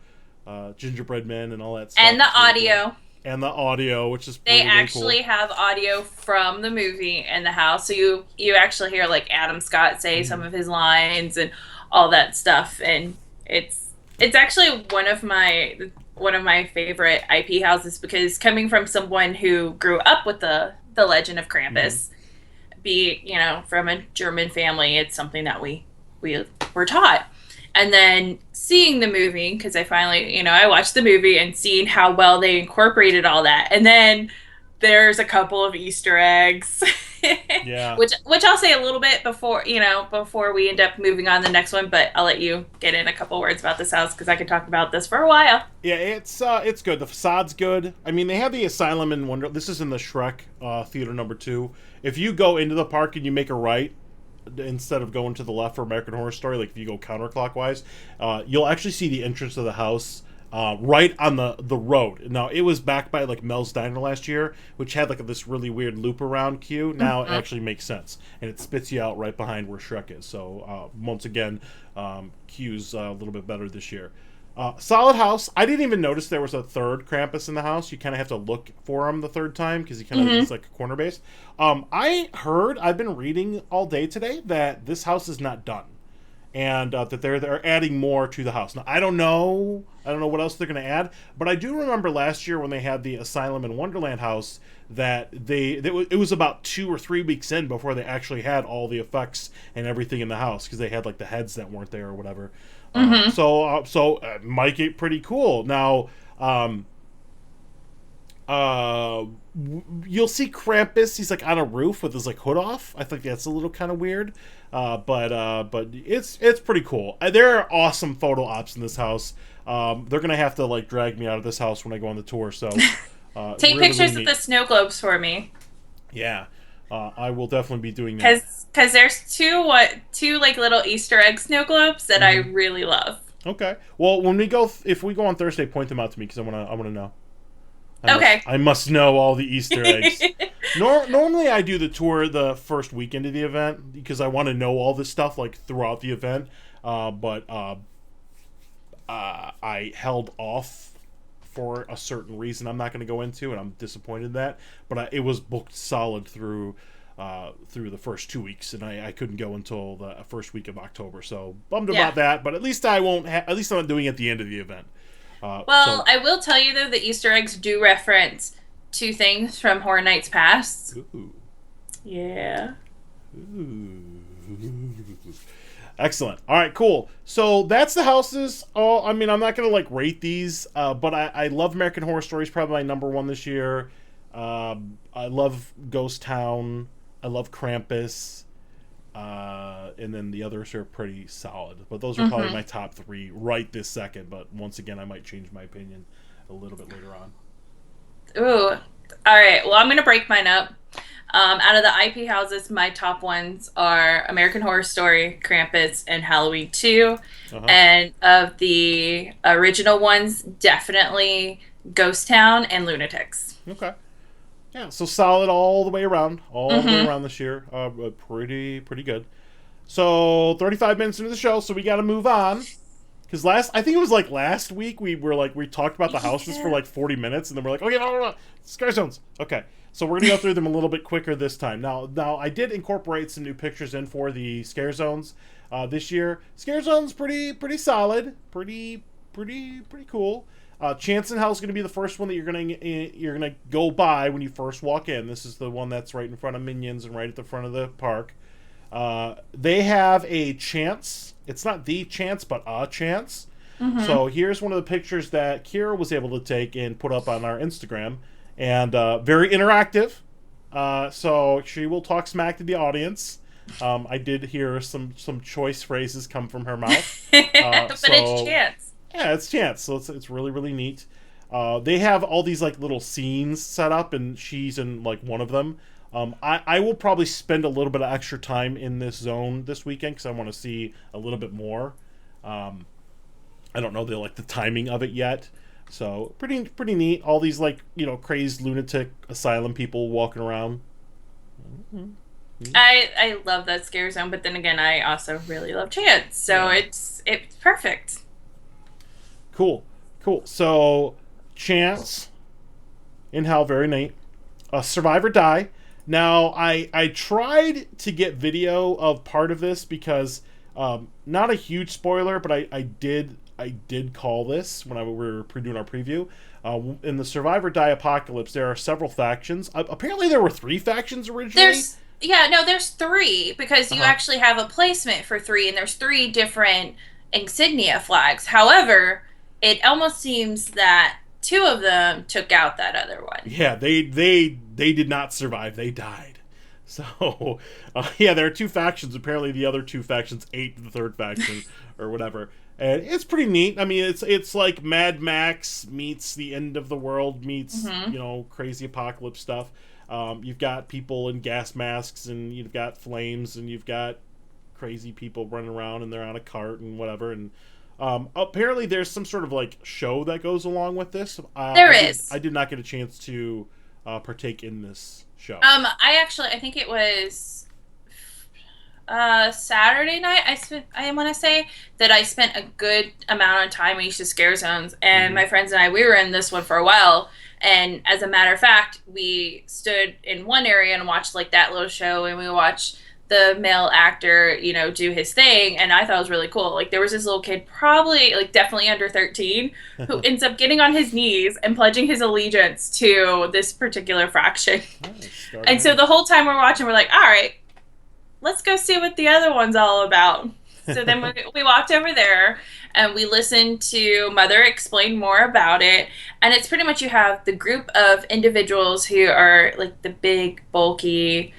[SPEAKER 2] gingerbread men and all that stuff.
[SPEAKER 3] And the audio.
[SPEAKER 2] Cool. And the audio, which is
[SPEAKER 3] they
[SPEAKER 2] really
[SPEAKER 3] actually
[SPEAKER 2] cool.
[SPEAKER 3] have audio from the movie in the house, so you actually hear like Adam Scott say some of his lines and all that stuff, and it's actually one of my favorite IP houses because coming from someone who grew up with the legend of Krampus, from a German family, it's something that we were taught. And then seeing the movie, because I finally, I watched the movie and seeing how well they incorporated all that. And then there's a couple of Easter eggs.
[SPEAKER 2] Yeah.
[SPEAKER 3] Which I'll say a little bit before we end up moving on to the next one, but I'll let you get in a couple words about this house because I could talk about this for a while.
[SPEAKER 2] Yeah, it's good. The facade's good. I mean, they have the Asylum in Wonder. This is in the Shrek Theater number 2. If you go into the park and you make a right, instead of going to the left for American Horror Story, like if you go counterclockwise, you'll actually see the entrance of the house right on the road. Now, it was backed by like Mel's Diner last year, which had like this really weird loop around queue. Now it actually makes sense, and it spits you out right behind where Shrek is. So once again, queue's a little bit better this year. Solid house. I didn't even notice there was a third Krampus in the house. You kind of have to look for him the third time because he kind of is like a corner base. I've been reading all day today that this house is not done, and that they're adding more to the house. Now I don't know what else they're going to add, but I do remember last year when they had the Asylum in Wonderland house that it was about 2 or 3 weeks in before they actually had all the effects and everything in the house because they had like the heads that weren't there or whatever. So it might get pretty cool. Now, you'll see Krampus. He's like on a roof with his like hood off. I think that's a little kind of weird. But it's pretty cool. There are awesome photo ops in this house. They're gonna have to like drag me out of this house when I go on the tour. So
[SPEAKER 3] take
[SPEAKER 2] really,
[SPEAKER 3] pictures
[SPEAKER 2] really
[SPEAKER 3] of the snow globes for me.
[SPEAKER 2] Yeah, I will definitely be doing that.
[SPEAKER 3] Because there's two like little Easter egg snow globes that I really love.
[SPEAKER 2] Okay. Well, if we go on Thursday, point them out to me because I wanna know. I must know all the Easter eggs. Normally, I do the tour the first weekend of the event because I want to know all this stuff like throughout the event. But I held off for a certain reason I'm not going to go into, and I'm disappointed in that. But it was booked solid through the first 2 weeks, and I couldn't go until the first week of October. So bummed about that. But at least I won't. At least I'm not doing it at the end of the event.
[SPEAKER 3] I will tell you though, the Easter eggs do reference 2 things from Horror Nights past.
[SPEAKER 2] Ooh.
[SPEAKER 3] Yeah.
[SPEAKER 2] Ooh. Excellent. All right, cool. So that's the houses. Oh, I mean, I'm not gonna like rate these, but I love American Horror Stories. Probably my number 1 this year. I love Ghost Town. I love Krampus. And then the others are pretty solid, but those are probably my top 3 right this second. But once again, I might change my opinion a little bit later on.
[SPEAKER 3] Ooh, all right. Well, I'm gonna break mine up. Out of the IP houses, my top ones are American Horror Story, Krampus, and Halloween 2. And of the original ones, definitely Ghost Town and Lunatics.
[SPEAKER 2] Okay. Yeah, so solid all the way around. The way around this year. Pretty good. So 35 minutes into the show, so we got to move on. Because I think it was like last week, we talked about the houses for like 40 minutes, and then we're like, okay, no. Scare zones. Okay, so we're going to go through them a little bit quicker this time. Now I did incorporate some new pictures in for the scare zones this year. Scare zones pretty solid. Pretty cool. Chance in Hell is going to be the first one that you're gonna go by when you first walk in. This is the one that's right in front of Minions and right at the front of the park. They have a chance. It's not the chance, but a chance. So here's one of the pictures that Kira was able to take and put up on our Instagram, and very interactive. So she will talk smack to the audience. I did hear some choice phrases come from her mouth.
[SPEAKER 3] But it's Chance.
[SPEAKER 2] Yeah, it's Chance, so it's really really neat. They have all these like little scenes set up, and she's in like one of them. I will probably spend a little bit of extra time in this zone this weekend because I want to see a little bit more. I don't know the timing of it yet, so pretty neat. All these like crazed lunatic asylum people walking around.
[SPEAKER 3] I love that scare zone, but then again, I also really love Chance, so
[SPEAKER 2] Yeah.
[SPEAKER 3] it's perfect.
[SPEAKER 2] Cool. So Chance in Hell, very neat. Survivor Die. Now I tried to get video of part of this because not a huge spoiler, but I did call this when we were doing our preview. In the Survivor Die Apocalypse, there are several factions. Apparently, there were 3 factions originally.
[SPEAKER 3] There's 3 because you actually have a placement for 3, and there's 3 different insignia flags. However, it almost seems that 2 of them took out that other one.
[SPEAKER 2] Yeah, they did not survive. They died. So, there are 2 factions. Apparently, the other 2 factions ate the 3rd faction or whatever. And it's pretty neat. I mean, it's like Mad Max meets the end of the world meets crazy apocalypse stuff. You've got people in gas masks, and you've got flames, and you've got crazy people running around, and they're on a cart and whatever. And apparently, there's some sort of like show that goes along with this.
[SPEAKER 3] There is.
[SPEAKER 2] I did not get a chance to partake in this show.
[SPEAKER 3] I think it was Saturday night. I want to say that I spent a good amount of time in each of the scare zones, and my friends and I, we were in this one for a while. And as a matter of fact, we stood in one area and watched like that little show, and we watched the male actor, do his thing, and I thought it was really cool. Like, there was this little kid, probably like definitely under 13, who ends up getting on his knees and pledging his allegiance to this particular fraction. And so the whole time we're watching, we're like, all right, let's go see what the other one's all about. So then we walked over there, and we listened to Mother explain more about it. And it's pretty much, you have the group of individuals who are like the big, bulky,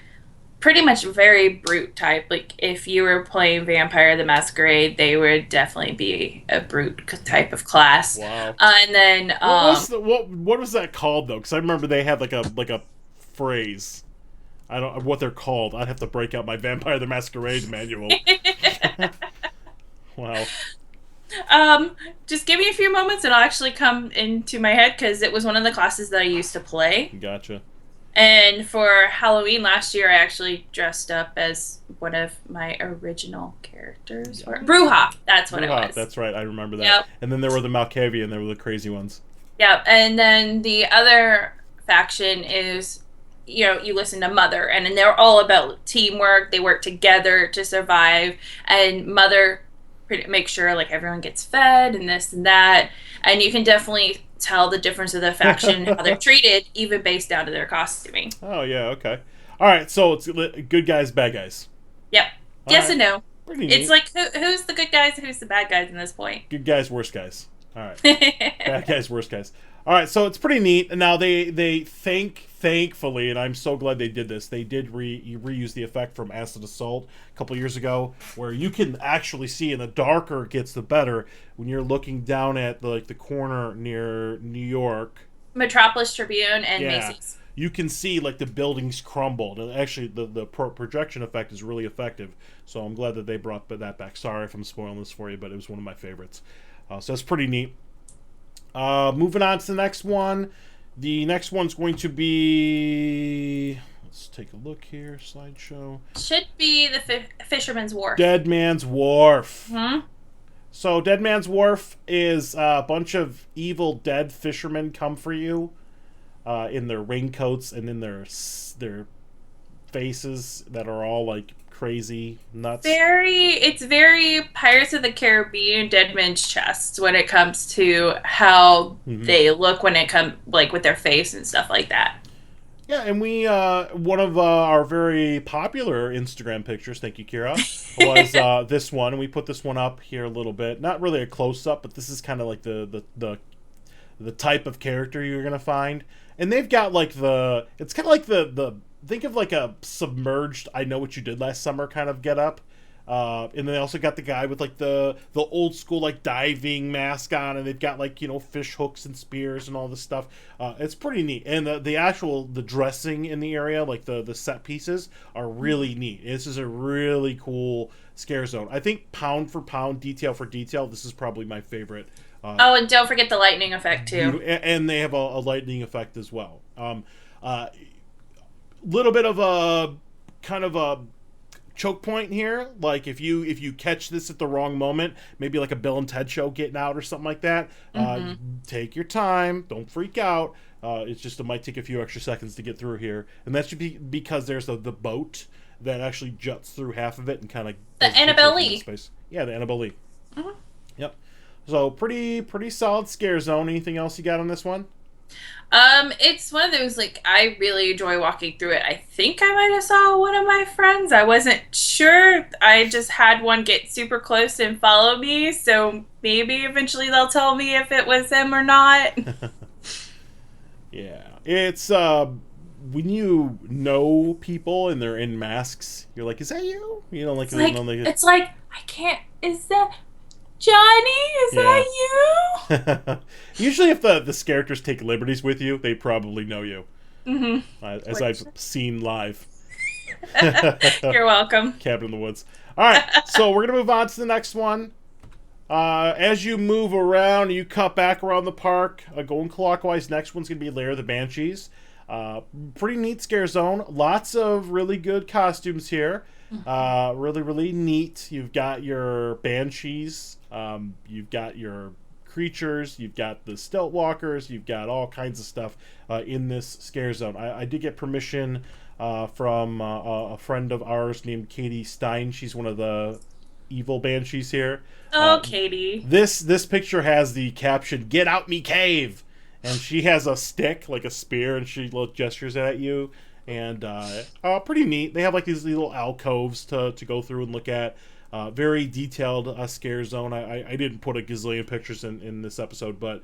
[SPEAKER 3] pretty much very brute type. Like, if you were playing Vampire the Masquerade, they would definitely be a brute type of class.
[SPEAKER 2] Wow.
[SPEAKER 3] And then
[SPEAKER 2] what was that called though? Because I remember they had like a phrase. I don't know what they're called. I'd have to break out my Vampire the Masquerade manual. Wow.
[SPEAKER 3] Just give me a few moments and I'll actually come into my head, because it was one of the classes that I used to play.
[SPEAKER 2] Gotcha.
[SPEAKER 3] And for Halloween last year, I actually dressed up as one of my original characters. Or Bruja, that's what it was.
[SPEAKER 2] That's right, I remember that.
[SPEAKER 3] Yep.
[SPEAKER 2] And then there were the Malkavian, there were the crazy ones.
[SPEAKER 3] Yep, and then the other faction is, you listen to Mother, and then they're all about teamwork. They work together to survive, and Mother makes sure like everyone gets fed and this and that, and you can definitely tell the difference of the faction, how they're treated, even based down to their costuming.
[SPEAKER 2] Oh yeah, okay. All right, so it's good guys, bad guys.
[SPEAKER 3] Yep.
[SPEAKER 2] All
[SPEAKER 3] yes
[SPEAKER 2] right.
[SPEAKER 3] and no.
[SPEAKER 2] Pretty
[SPEAKER 3] It's
[SPEAKER 2] neat.
[SPEAKER 3] like who's the good guys and who's the bad guys in this point.
[SPEAKER 2] Good guys, worst guys. All right. Bad guys, worst guys. All right, so it's pretty neat. And now they thankfully, and I'm so glad they did this, they did reuse the effect from Acid Assault a couple years ago, where you can actually see, and the darker it gets, the better, when you're looking down at the corner near New York.
[SPEAKER 3] Metropolis Tribune and Macy's.
[SPEAKER 2] You can see like the buildings crumbled, and actually the projection effect is really effective. So I'm glad that they brought that back. Sorry if I'm spoiling this for you, but it was one of my favorites. So that's pretty neat. Moving on to the next one. The next one's going to be... Let's take a look here. Slideshow.
[SPEAKER 3] Should be the Fisherman's Wharf.
[SPEAKER 2] Dead Man's Wharf.
[SPEAKER 3] Hmm?
[SPEAKER 2] So Dead Man's Wharf is a bunch of evil dead fishermen come for you in their raincoats and in their faces that are all like crazy nuts.
[SPEAKER 3] It's very Pirates of the Caribbean, Dead Man's Chest when it comes to how they look when it comes like with their face and stuff like that.
[SPEAKER 2] Yeah, and we one of our very popular Instagram pictures, thank you, Kira, was this one, and we put this one up here a little bit. Not really a close up, but this is kind of like the type of character you're gonna find. And they've got like it's kind of like the think of like a submerged I Know What You Did Last Summer kind of get up. And then they also got the guy with like the old school like diving mask on, and they've got like fish hooks and spears and all this stuff. It's pretty neat, and the dressing in the area, like the set pieces, are really neat. This is a really cool scare zone. I think pound for pound, detail for detail, this is probably my favorite.
[SPEAKER 3] And don't forget the lightning effect too.
[SPEAKER 2] And they have a lightning effect as well. Little bit of a kind of a choke point here, like if you catch this at the wrong moment, maybe like a Bill and Ted show getting out or something like that, take your time, don't freak out. It might take a few extra seconds to get through here, and that should be because there's the boat that actually juts through half of it and kind of
[SPEAKER 3] the Annabelle Lee
[SPEAKER 2] space. Yeah, the Annabelle Lee. Yep. So pretty solid scare zone. Anything else you got on this one?
[SPEAKER 3] It's one of those, like, I really enjoy walking through it. I think I might have saw one of my friends. I wasn't sure. I just had one get super close and follow me, so maybe eventually they'll tell me if it was them or not.
[SPEAKER 2] Yeah. It's, when you know people and they're in masks, you're like, is that you?
[SPEAKER 3] It's like, I can't, is that Johnny? Is that you?
[SPEAKER 2] Usually if the characters take liberties with you, they probably know you. As I've seen live.
[SPEAKER 3] You're welcome.
[SPEAKER 2] Cabin in the Woods. Alright, so we're going to move on to the next one. As you move around, you cut back around the park, going clockwise. Next one's going to be Lair of the Banshees. Pretty neat scare zone. Lots of really good costumes here. Really, really neat. You've got your banshees. You've got your creatures. You've got the stealth walkers. You've got all kinds of stuff in this scare zone. I did get permission from a friend of ours named Katie Stein. She's one of the evil banshees here.
[SPEAKER 3] Oh, Katie.
[SPEAKER 2] This picture has the caption, "Get out me cave." And she has a stick, like a spear, and she gestures at you. And pretty neat. They have like these little alcoves to go through and look at. Very detailed scare zone. I didn't put a gazillion pictures in this episode, but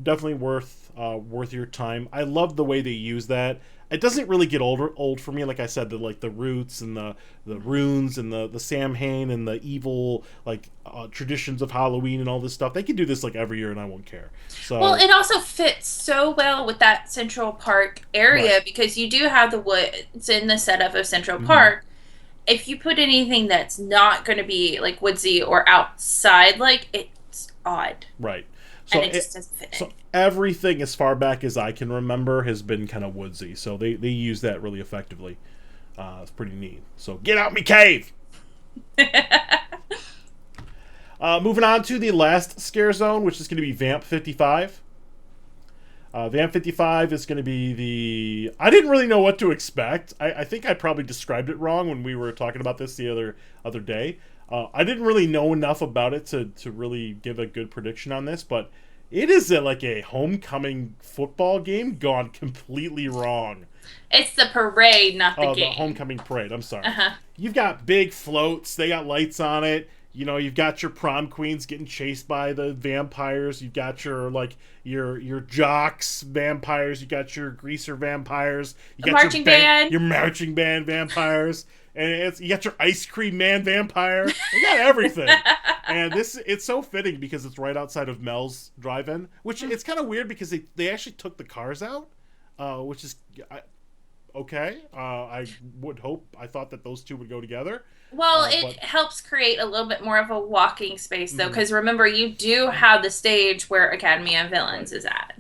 [SPEAKER 2] definitely worth your time. I love the way they use that. It doesn't really get old for me. Like I said, the roots and the runes and the Samhain and the evil traditions of Halloween and all this stuff. They can do this like every year and I won't care. So
[SPEAKER 3] well, it also fits so well with that Central Park area because you do have the woods in the setup of Central Park. If you put anything that's not going to be like woodsy or outside, it's odd.
[SPEAKER 2] Right.
[SPEAKER 3] So and it just doesn't fit in.
[SPEAKER 2] Everything as far back as I can remember has been kind of woodsy. So they use that really effectively. It's pretty neat. So get out me cave! Moving on to the last scare zone, which is going to be Vamp 55. Vamp 55 is going to be I didn't really know what to expect. I think I probably described it wrong when we were talking about this the other day. I didn't really know enough about it to really give a good prediction on this, but it is like a homecoming football game gone completely wrong.
[SPEAKER 3] It's the parade, not the game.
[SPEAKER 2] The homecoming parade. I'm sorry. You've got big floats. They got lights on it. You've got your prom queens getting chased by the vampires. You've got your jocks vampires. You got your greaser vampires. You got
[SPEAKER 3] marching band.
[SPEAKER 2] Your marching band vampires. And you got your ice cream man vampire. You got everything. And it's so fitting because it's right outside of Mel's Drive-In, which it's kind of weird because they actually took the cars out, which is okay. I thought that those two would go together.
[SPEAKER 3] Well, it helps create a little bit more of a walking space, though, because remember, you do have the stage where Academy of Villains is at.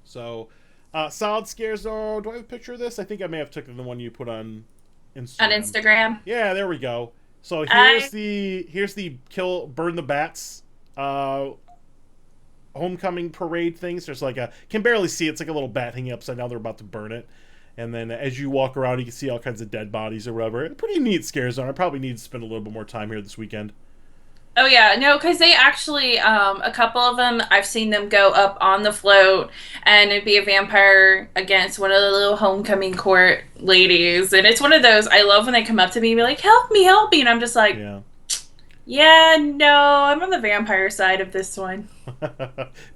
[SPEAKER 2] So, solid scare zone. Do I have a picture of this? I think I may have taken the one you put on Instagram.
[SPEAKER 3] On Instagram?
[SPEAKER 2] Yeah, there we go. So here's the burn the bats homecoming parade things. There's can barely see it. It's like a little bat hanging upside down. They're about to burn it. And then as you walk around, you can see all kinds of dead bodies or whatever. Pretty neat scare zone. I probably need to spend a little bit more time here this weekend.
[SPEAKER 3] Oh, yeah. No, because they actually, a couple of them, I've seen them go up on the float, and it'd be a vampire against one of the little homecoming court ladies. And it's one of those, I love when they come up to me and be like, help me. And I'm just like, yeah, no, I'm on the vampire side of this one.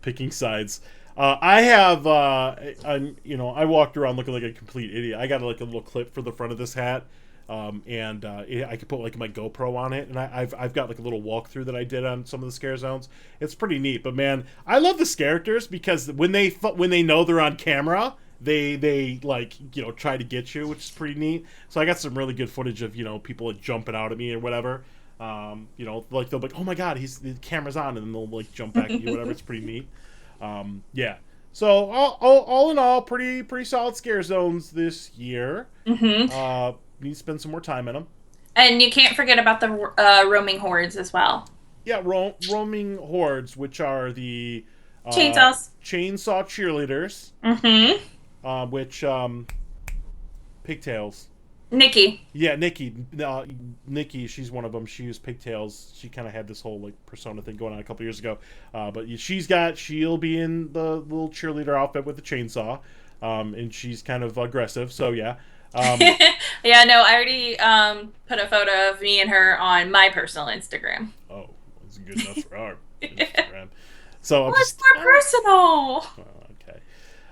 [SPEAKER 2] Picking sides. I have, I walked around looking like a complete idiot. I got a little clip for the front of this hat and I could put like my GoPro on it, and I've got like a little walkthrough that I did on some of the scare zones. It's pretty neat. But man, I love the characters because when they know they're on camera, they like try to get you, which is pretty neat. So I got some really good footage of people like jumping out at me or whatever. Like they'll be like, oh my god, the camera's on, and then they'll like jump back at you, whatever. It's pretty neat. Yeah. So all in all, pretty solid scare zones this year.
[SPEAKER 3] Mm-hmm.
[SPEAKER 2] Need to spend some more time in them.
[SPEAKER 3] And you can't forget about the roaming hordes as well.
[SPEAKER 2] Yeah, roaming hordes, which are the chainsaw cheerleaders.
[SPEAKER 3] Mm-hmm.
[SPEAKER 2] Which pigtails.
[SPEAKER 3] Nikki.
[SPEAKER 2] Yeah, Nikki. She's one of them. She used pigtails. She kind of had this whole like persona thing going on a couple years ago. But she'll be in the little cheerleader outfit with the chainsaw, and she's kind of aggressive. So yeah.
[SPEAKER 3] Yeah, no, I already put a photo of me and her on my personal Instagram.
[SPEAKER 2] Oh, that's good enough for our Instagram. So
[SPEAKER 3] it's more personal.
[SPEAKER 2] Okay.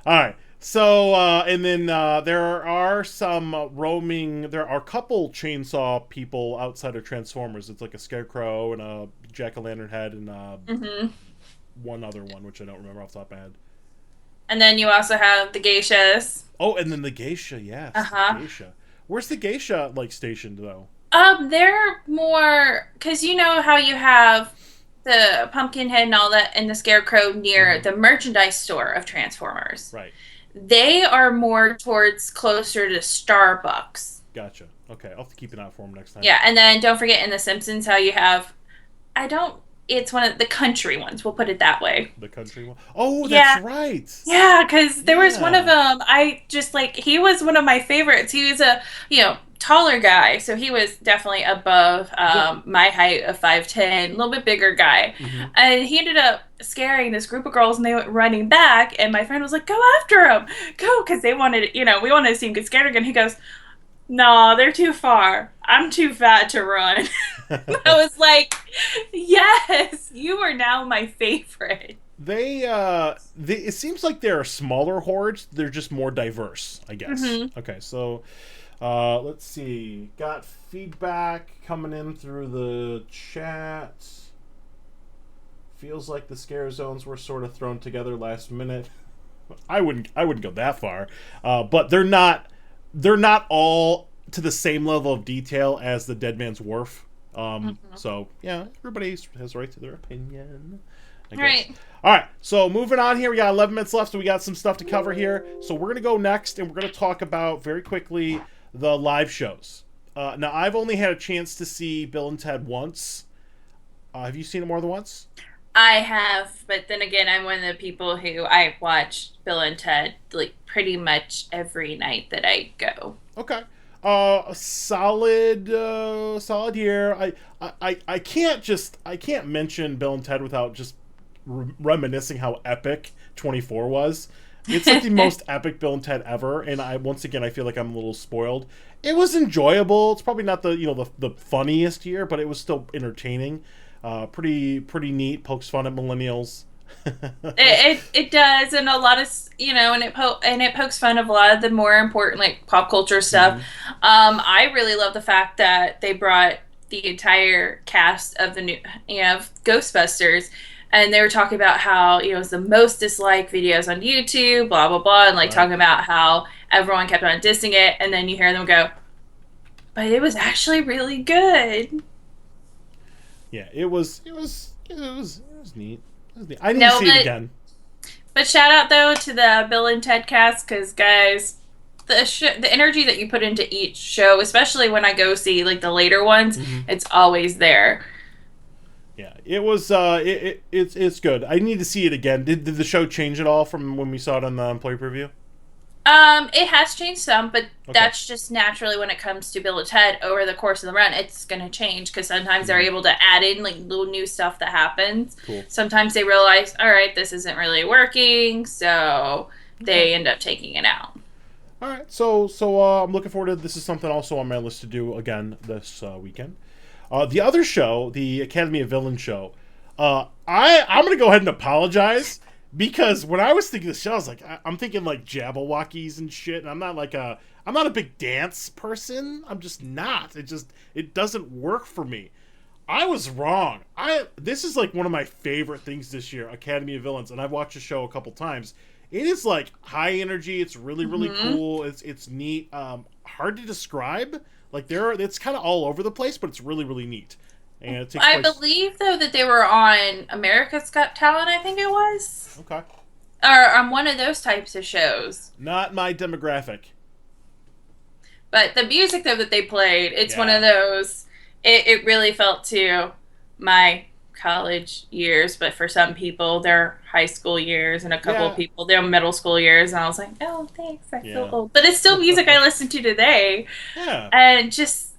[SPEAKER 2] All right. So, and then there are some there are a couple chainsaw people outside of Transformers. It's like a scarecrow and a jack-o'-lantern head and one other one, which I don't remember off the top of my head.
[SPEAKER 3] And then you also have the geishas.
[SPEAKER 2] Oh, and then the geisha, yes. The geisha. Where's the geisha, like, stationed, though?
[SPEAKER 3] They're more... Because you know how you have the pumpkin head and all that and the scarecrow near the merchandise store of Transformers.
[SPEAKER 2] Right. They
[SPEAKER 3] are more closer to Starbucks.
[SPEAKER 2] Gotcha. Okay, I'll have to keep an eye for them next time.
[SPEAKER 3] Yeah, and then don't forget in The Simpsons how you have... It's one of the country ones. We'll put it that way.
[SPEAKER 2] The country one? Oh, that's right.
[SPEAKER 3] Yeah, because there was one of them. He was one of my favorites. He was a, taller guy. So he was definitely above my height of 5'10", a little bit bigger guy. Mm-hmm. And he ended up scaring this group of girls and they went running back. And my friend was like, go after him. Go, because they wanted, we wanted to see him get scared again. He goes, no, they're too far. I'm too fat to run. I was like, yes, you are now my favorite.
[SPEAKER 2] It seems like they're smaller hordes. They're just more diverse, I guess. Mm-hmm. Okay, so let's see. Got feedback coming in through the chat. Feels like the scare zones were sort of thrown together last minute. I wouldn't go that far, but they're not all to the same level of detail as the Dead Man's Wharf. So yeah, everybody has right to their opinion, I guess. Right. All right, so moving on here, we got 11 minutes left, so we got some stuff to cover here. So we're gonna go next, and we're gonna talk about very quickly the live shows. Now I've only had a chance to see Bill and Ted once. Have you seen it more than once?
[SPEAKER 3] I have, but then again, I'm one of the people who I watch Bill and Ted like pretty much every night that I go.
[SPEAKER 2] Okay. A solid year. I can't mention Bill and Ted without just reminiscing how epic 24 was. It's like the most epic Bill and Ted ever, and I feel like I'm a little spoiled. It was enjoyable. It's probably not the funniest year, but it was still entertaining. Pretty neat. Pokes fun at millennials.
[SPEAKER 3] it does, and a lot of and it pokes fun of a lot of the more important like pop culture stuff. Mm-hmm. I really love the fact that they brought the entire cast of the new Ghostbusters, and they were talking about how it's the most disliked videos on YouTube, blah blah blah, and like talking about how everyone kept on dissing it, and then you hear them go, but it was actually really good.
[SPEAKER 2] Yeah, it was neat. I need to see it again.
[SPEAKER 3] But shout out though to the Bill and Ted cast, because guys, the energy that you put into each show, especially when I go see like the later ones, it's always there.
[SPEAKER 2] Yeah, it was. It's good. I need to see it again. Did the show change at all from when we saw it on the employee preview?
[SPEAKER 3] It has changed some, but that's just naturally when it comes to Bill and Ted over the course of the run, it's going to change because sometimes they're able to add in like little new stuff that happens. Cool. Sometimes they realize, all right, this isn't really working, so they end up taking it out.
[SPEAKER 2] All right, so I'm looking forward to this. Is something also on my list to do again this weekend. The other show, the Academy of Villains show, I'm going to go ahead and apologize. Because when I was thinking of the show, I was like, I'm thinking like Jabberwockies and shit, and I'm not I'm not a big dance person. I'm just not. It doesn't work for me. I was wrong. This is like one of my favorite things this year, Academy of Villains, and I've watched the show a couple times. It is like high energy. It's really cool. It's neat. Hard to describe. Like it's kind of all over the place, but it's really neat. And it takes
[SPEAKER 3] I
[SPEAKER 2] place...
[SPEAKER 3] believe though that they were on America's Got Talent. I think it was.
[SPEAKER 2] Okay.
[SPEAKER 3] Or on one of those types of shows.
[SPEAKER 2] Not my demographic.
[SPEAKER 3] But the music though that they played, it's one of those. It really felt to my college years, but for some people, their high school years, and a couple of people, their middle school years. And I was like, oh, thanks, I feel old. But it's still music I listen to today.
[SPEAKER 2] Yeah.
[SPEAKER 3] And just,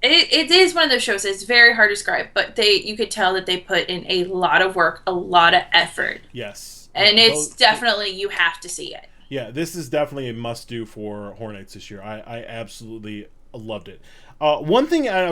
[SPEAKER 3] it is one of those shows. It's very hard to describe, but you could tell that they put in a lot of work, a lot of effort.
[SPEAKER 2] Yes.
[SPEAKER 3] And it's definitely, you have to see it.
[SPEAKER 2] Yeah, this is definitely a must-do for Horror Nights this year. I absolutely loved it. One thing I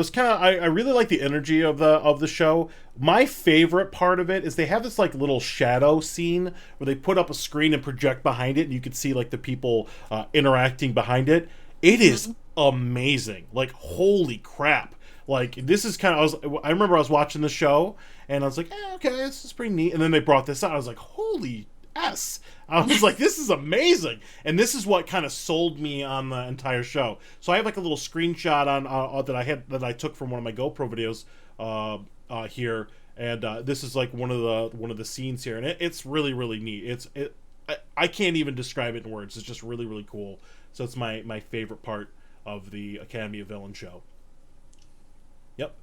[SPEAKER 2] really like the energy of the show. My favorite part of it is they have this like little shadow scene where they put up a screen and project behind it, and you can see like the people interacting behind it. It is amazing. Like, holy crap. Like, this is kind of, I remember I was watching the show and I was like, okay, this is pretty neat. And then they brought this out. I was like, holy S. I was like, this is amazing. And this is what kind of sold me on the entire show. So I have like a little screenshot on that I took from one of my GoPro videos here. And this is like one of the scenes here. And it's really neat. I can't even describe it in words. It's just really cool. So it's my favorite part of the Academy of Villains show. Yep.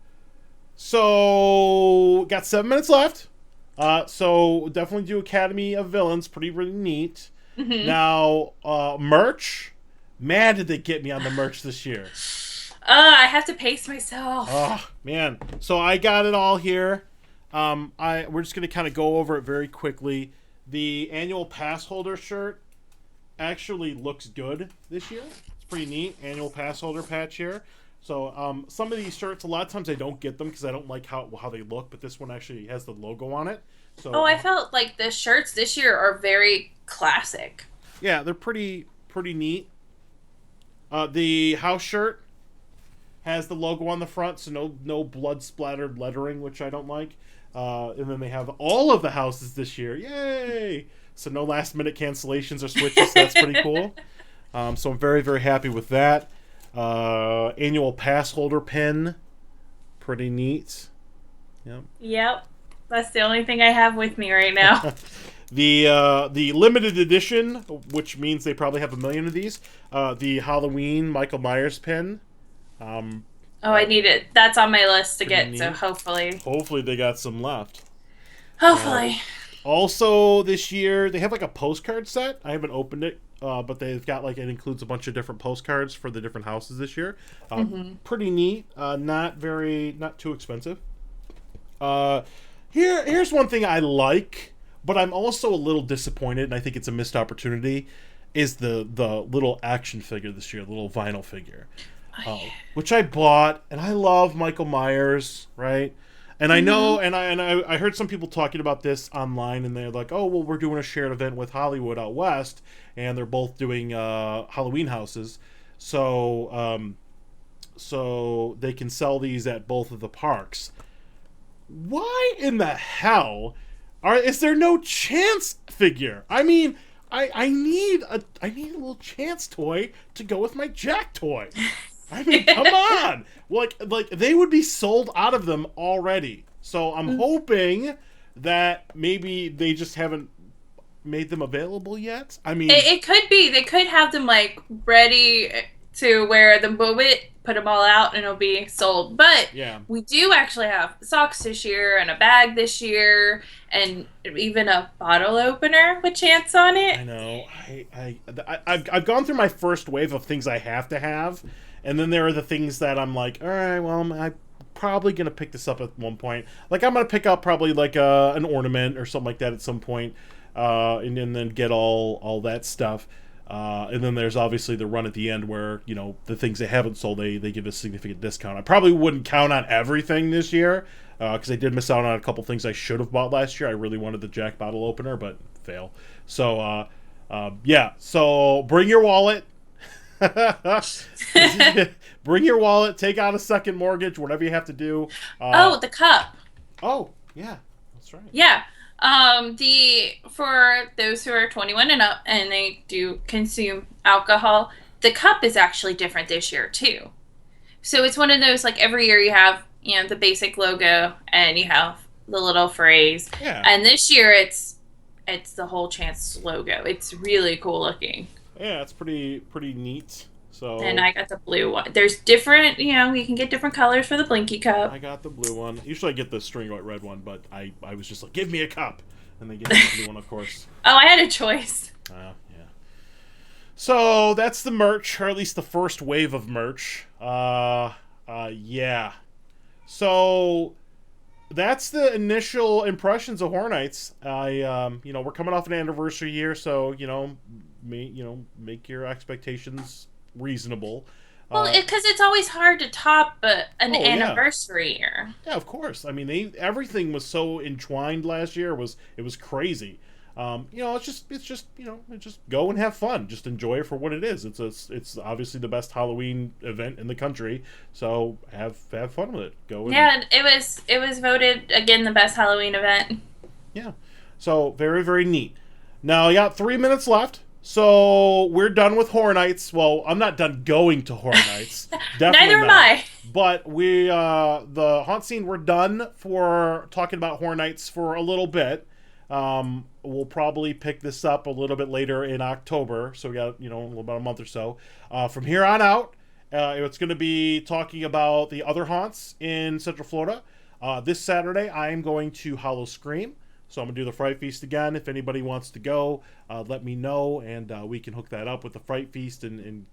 [SPEAKER 2] So got 7 minutes left. So definitely do Academy of Villains. Really neat. Now, merch. Man, did they get me on the merch this year.
[SPEAKER 3] I have to pace myself.
[SPEAKER 2] Oh, man. So I got it all here. We're just going to kind of go over it very quickly. The annual pass holder shirt actually looks good this year. It's pretty neat. Annual pass holder patch here. So some of these shirts, a lot of times I don't get them because I don't like how they look, but this one actually has the logo on it. So
[SPEAKER 3] I felt like the shirts this year are very classic.
[SPEAKER 2] Yeah, they're pretty neat. The house shirt has the logo on the front, so no blood splattered lettering, which I don't like. And then they have all of the houses this year. Yay! So no last minute cancellations or switches. That's pretty cool. So I'm very happy with that. Annual pass holder pin, pretty neat.
[SPEAKER 3] Yep, that's the only thing I have with me right now.
[SPEAKER 2] The limited edition, which means they probably have 1 million of these. The Halloween Michael Myers pin.
[SPEAKER 3] I need it. That's on my list to get.
[SPEAKER 2] Neat.
[SPEAKER 3] So hopefully
[SPEAKER 2] they got some left.
[SPEAKER 3] Hopefully.
[SPEAKER 2] Also this year they have like a postcard set. I haven't opened it. But they've got it includes a bunch of different postcards for the different houses this year. Pretty neat. Not too expensive. Here's one thing I like, but I'm also a little disappointed, and I think it's a missed opportunity, is the little action figure this year, the little vinyl figure. Which I bought, and I love Michael Myers, right? And I know, and I heard some people talking about this online, and they're like, oh, well, we're doing a shared event with Hollywood out west, and they're both doing Halloween houses, so they can sell these at both of the parks. Why in the hell is there no Chance figure? I mean, I need a little Chance toy to go with my Jack toy. I mean, come on! Like they would be sold out of them already. So I'm hoping that maybe they just haven't made them available yet. I mean,
[SPEAKER 3] it could be. They could have them ready to where the moment put them all out and it'll be sold. But we do actually have socks this year and a bag this year and even a bottle opener with Chance on it.
[SPEAKER 2] I know. I've gone through my first wave of things I have to have. And then there are the things that I'm like, all right, well, I'm probably going to pick this up at one point. Like, I'm going to pick up probably an ornament or something like that at some point, and then get all that stuff. And then there's obviously the run at the end where, the things they haven't sold, they give a significant discount. I probably wouldn't count on everything this year, because I did miss out on a couple things I should have bought last year. I really wanted the Jack bottle opener, but fail. So, so bring your wallet. Bring your wallet, take out a second mortgage, whatever you have to do.
[SPEAKER 3] Oh, the cup.
[SPEAKER 2] Oh, yeah, that's right.
[SPEAKER 3] Yeah. The for those who are 21 and up and they do consume alcohol, the cup is actually different this year too. So it's one of those like every year you have, the basic logo and you have the little phrase.
[SPEAKER 2] Yeah.
[SPEAKER 3] And this year it's the whole Chance logo. It's really cool looking.
[SPEAKER 2] Yeah, it's pretty neat. So.
[SPEAKER 3] And I got the blue one. There's different, you can get different colors for the Blinky cup.
[SPEAKER 2] I got the blue one. Usually I get the string white red one, but I was just like, give me a cup, and they gave me the blue one, of course.
[SPEAKER 3] Oh, I had a choice.
[SPEAKER 2] Yeah. So that's the merch, or at least the first wave of merch. Yeah. So that's the initial impressions of Horror Nights. We're coming off an anniversary year, so make your expectations reasonable.
[SPEAKER 3] Well, because it's always hard to top an
[SPEAKER 2] yeah.
[SPEAKER 3] anniversary year.
[SPEAKER 2] Yeah, of course. I mean, everything was so entwined last year. It was crazy. It's just go and have fun. Just enjoy it for what it is. It's obviously the best Halloween event in the country. So have fun with it. Go.
[SPEAKER 3] Yeah, it was voted again the best Halloween event.
[SPEAKER 2] Yeah. So very, very neat. Now you got 3 minutes left. So we're done with Horror Nights. Well, I'm not done going to Horror Nights. Definitely
[SPEAKER 3] Neither am I.
[SPEAKER 2] But the haunt scene, we're done for talking about Horror Nights for a little bit. We'll probably pick this up a little bit later in October. So we got, about a month or so. From here on out, it's going to be talking about the other haunts in Central Florida. This Saturday, I am going to Howl-O-Scream. So I'm going to do the Fright Feast again. If anybody wants to go, let me know, and we can hook that up with the Fright Feast and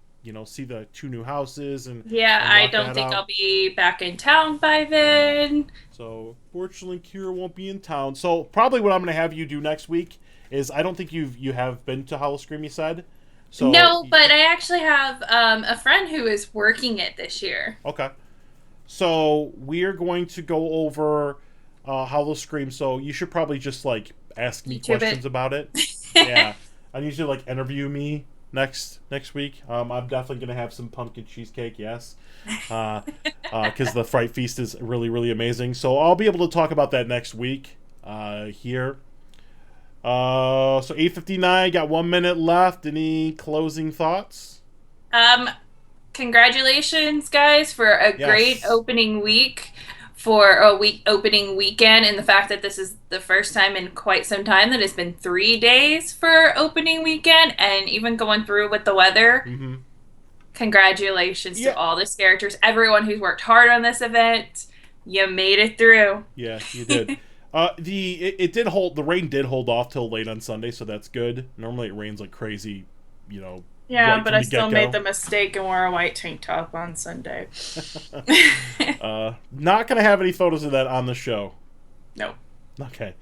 [SPEAKER 2] see the 2 new houses.
[SPEAKER 3] Yeah, I don't think I'll be back in town by then.
[SPEAKER 2] So, fortunately, Kira won't be in town. So, probably what I'm going to have you do next week is, I don't think you have been to Howl-O-Scream, you said? So,
[SPEAKER 3] no, but I actually have a friend who is working it this year.
[SPEAKER 2] Okay. So, we're going to go over Howl-O-Scream, so you should probably just ask me questions about it. Yeah, I need you to interview me next week. I'm definitely gonna have some pumpkin cheesecake, yes, because the Fright Feast is really, really amazing. So I'll be able to talk about that next week here. So 8:59, got 1 minute left. Any closing thoughts?
[SPEAKER 3] Congratulations, guys, for a great opening week. For a opening weekend, and the fact that this is the first time in quite some time that it's been 3 days for opening weekend, and even going through with the weather.
[SPEAKER 2] Mm-hmm.
[SPEAKER 3] Congratulations to all the characters, everyone who's worked hard on this event. You made it through.
[SPEAKER 2] Yeah, you did. It did hold. The rain did hold off till late on Sunday, so that's good. Normally it rains like crazy,
[SPEAKER 3] Yeah,
[SPEAKER 2] right
[SPEAKER 3] but I still made the mistake and wore a white tank top on Sunday.
[SPEAKER 2] Not going to have any photos of that on the show.
[SPEAKER 3] No.
[SPEAKER 2] Okay.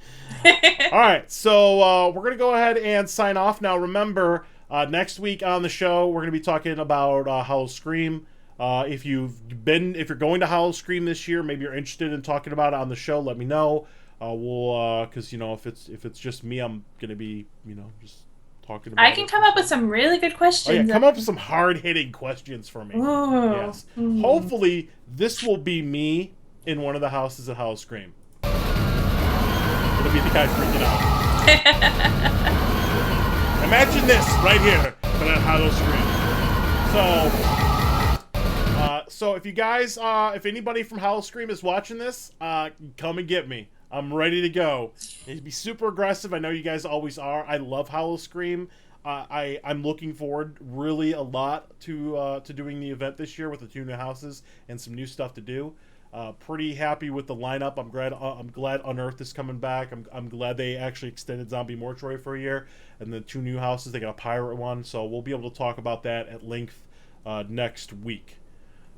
[SPEAKER 2] All right, so we're going to go ahead and sign off. Now, remember, next week on the show, we're going to be talking about Howl-O-Scream. If you're going to Howl-O-Scream this year, maybe you're interested in talking about it on the show, let me know. Because, if it's just me, I'm going to be, just talking about
[SPEAKER 3] I can come up with some really good questions.
[SPEAKER 2] Oh, yeah, come up with some hard-hitting questions for me.
[SPEAKER 3] Ooh.
[SPEAKER 2] Yes. Hopefully, this will be me in one of the houses at Howl-O-Scream. It'll be the guy freaking out. Imagine this right here, but at Howl-O-Scream. So if you guys, if anybody from Howl-O-Scream is watching this, come and get me. I'm ready to go. It'd be super aggressive. I know you guys always are. I love Howl-O-Scream. I'm looking forward really a lot to doing the event this year with the 2 new houses and some new stuff to do. Pretty happy with the lineup. I'm glad Unearthed is coming back. I'm glad they actually extended Zombie Mortuary for a year, and the 2 new houses, they got a pirate one. So we'll be able to talk about that at length next week.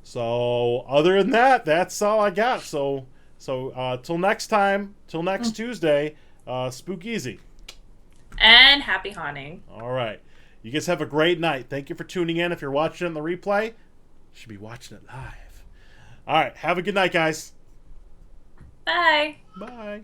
[SPEAKER 2] So other than that, that's all I got. So till next time, till next Tuesday, spook easy.
[SPEAKER 3] And happy haunting.
[SPEAKER 2] All right. You guys have a great night. Thank you for tuning in. If you're watching it in the replay, you should be watching it live. All right. Have a good night, guys.
[SPEAKER 3] Bye.
[SPEAKER 2] Bye.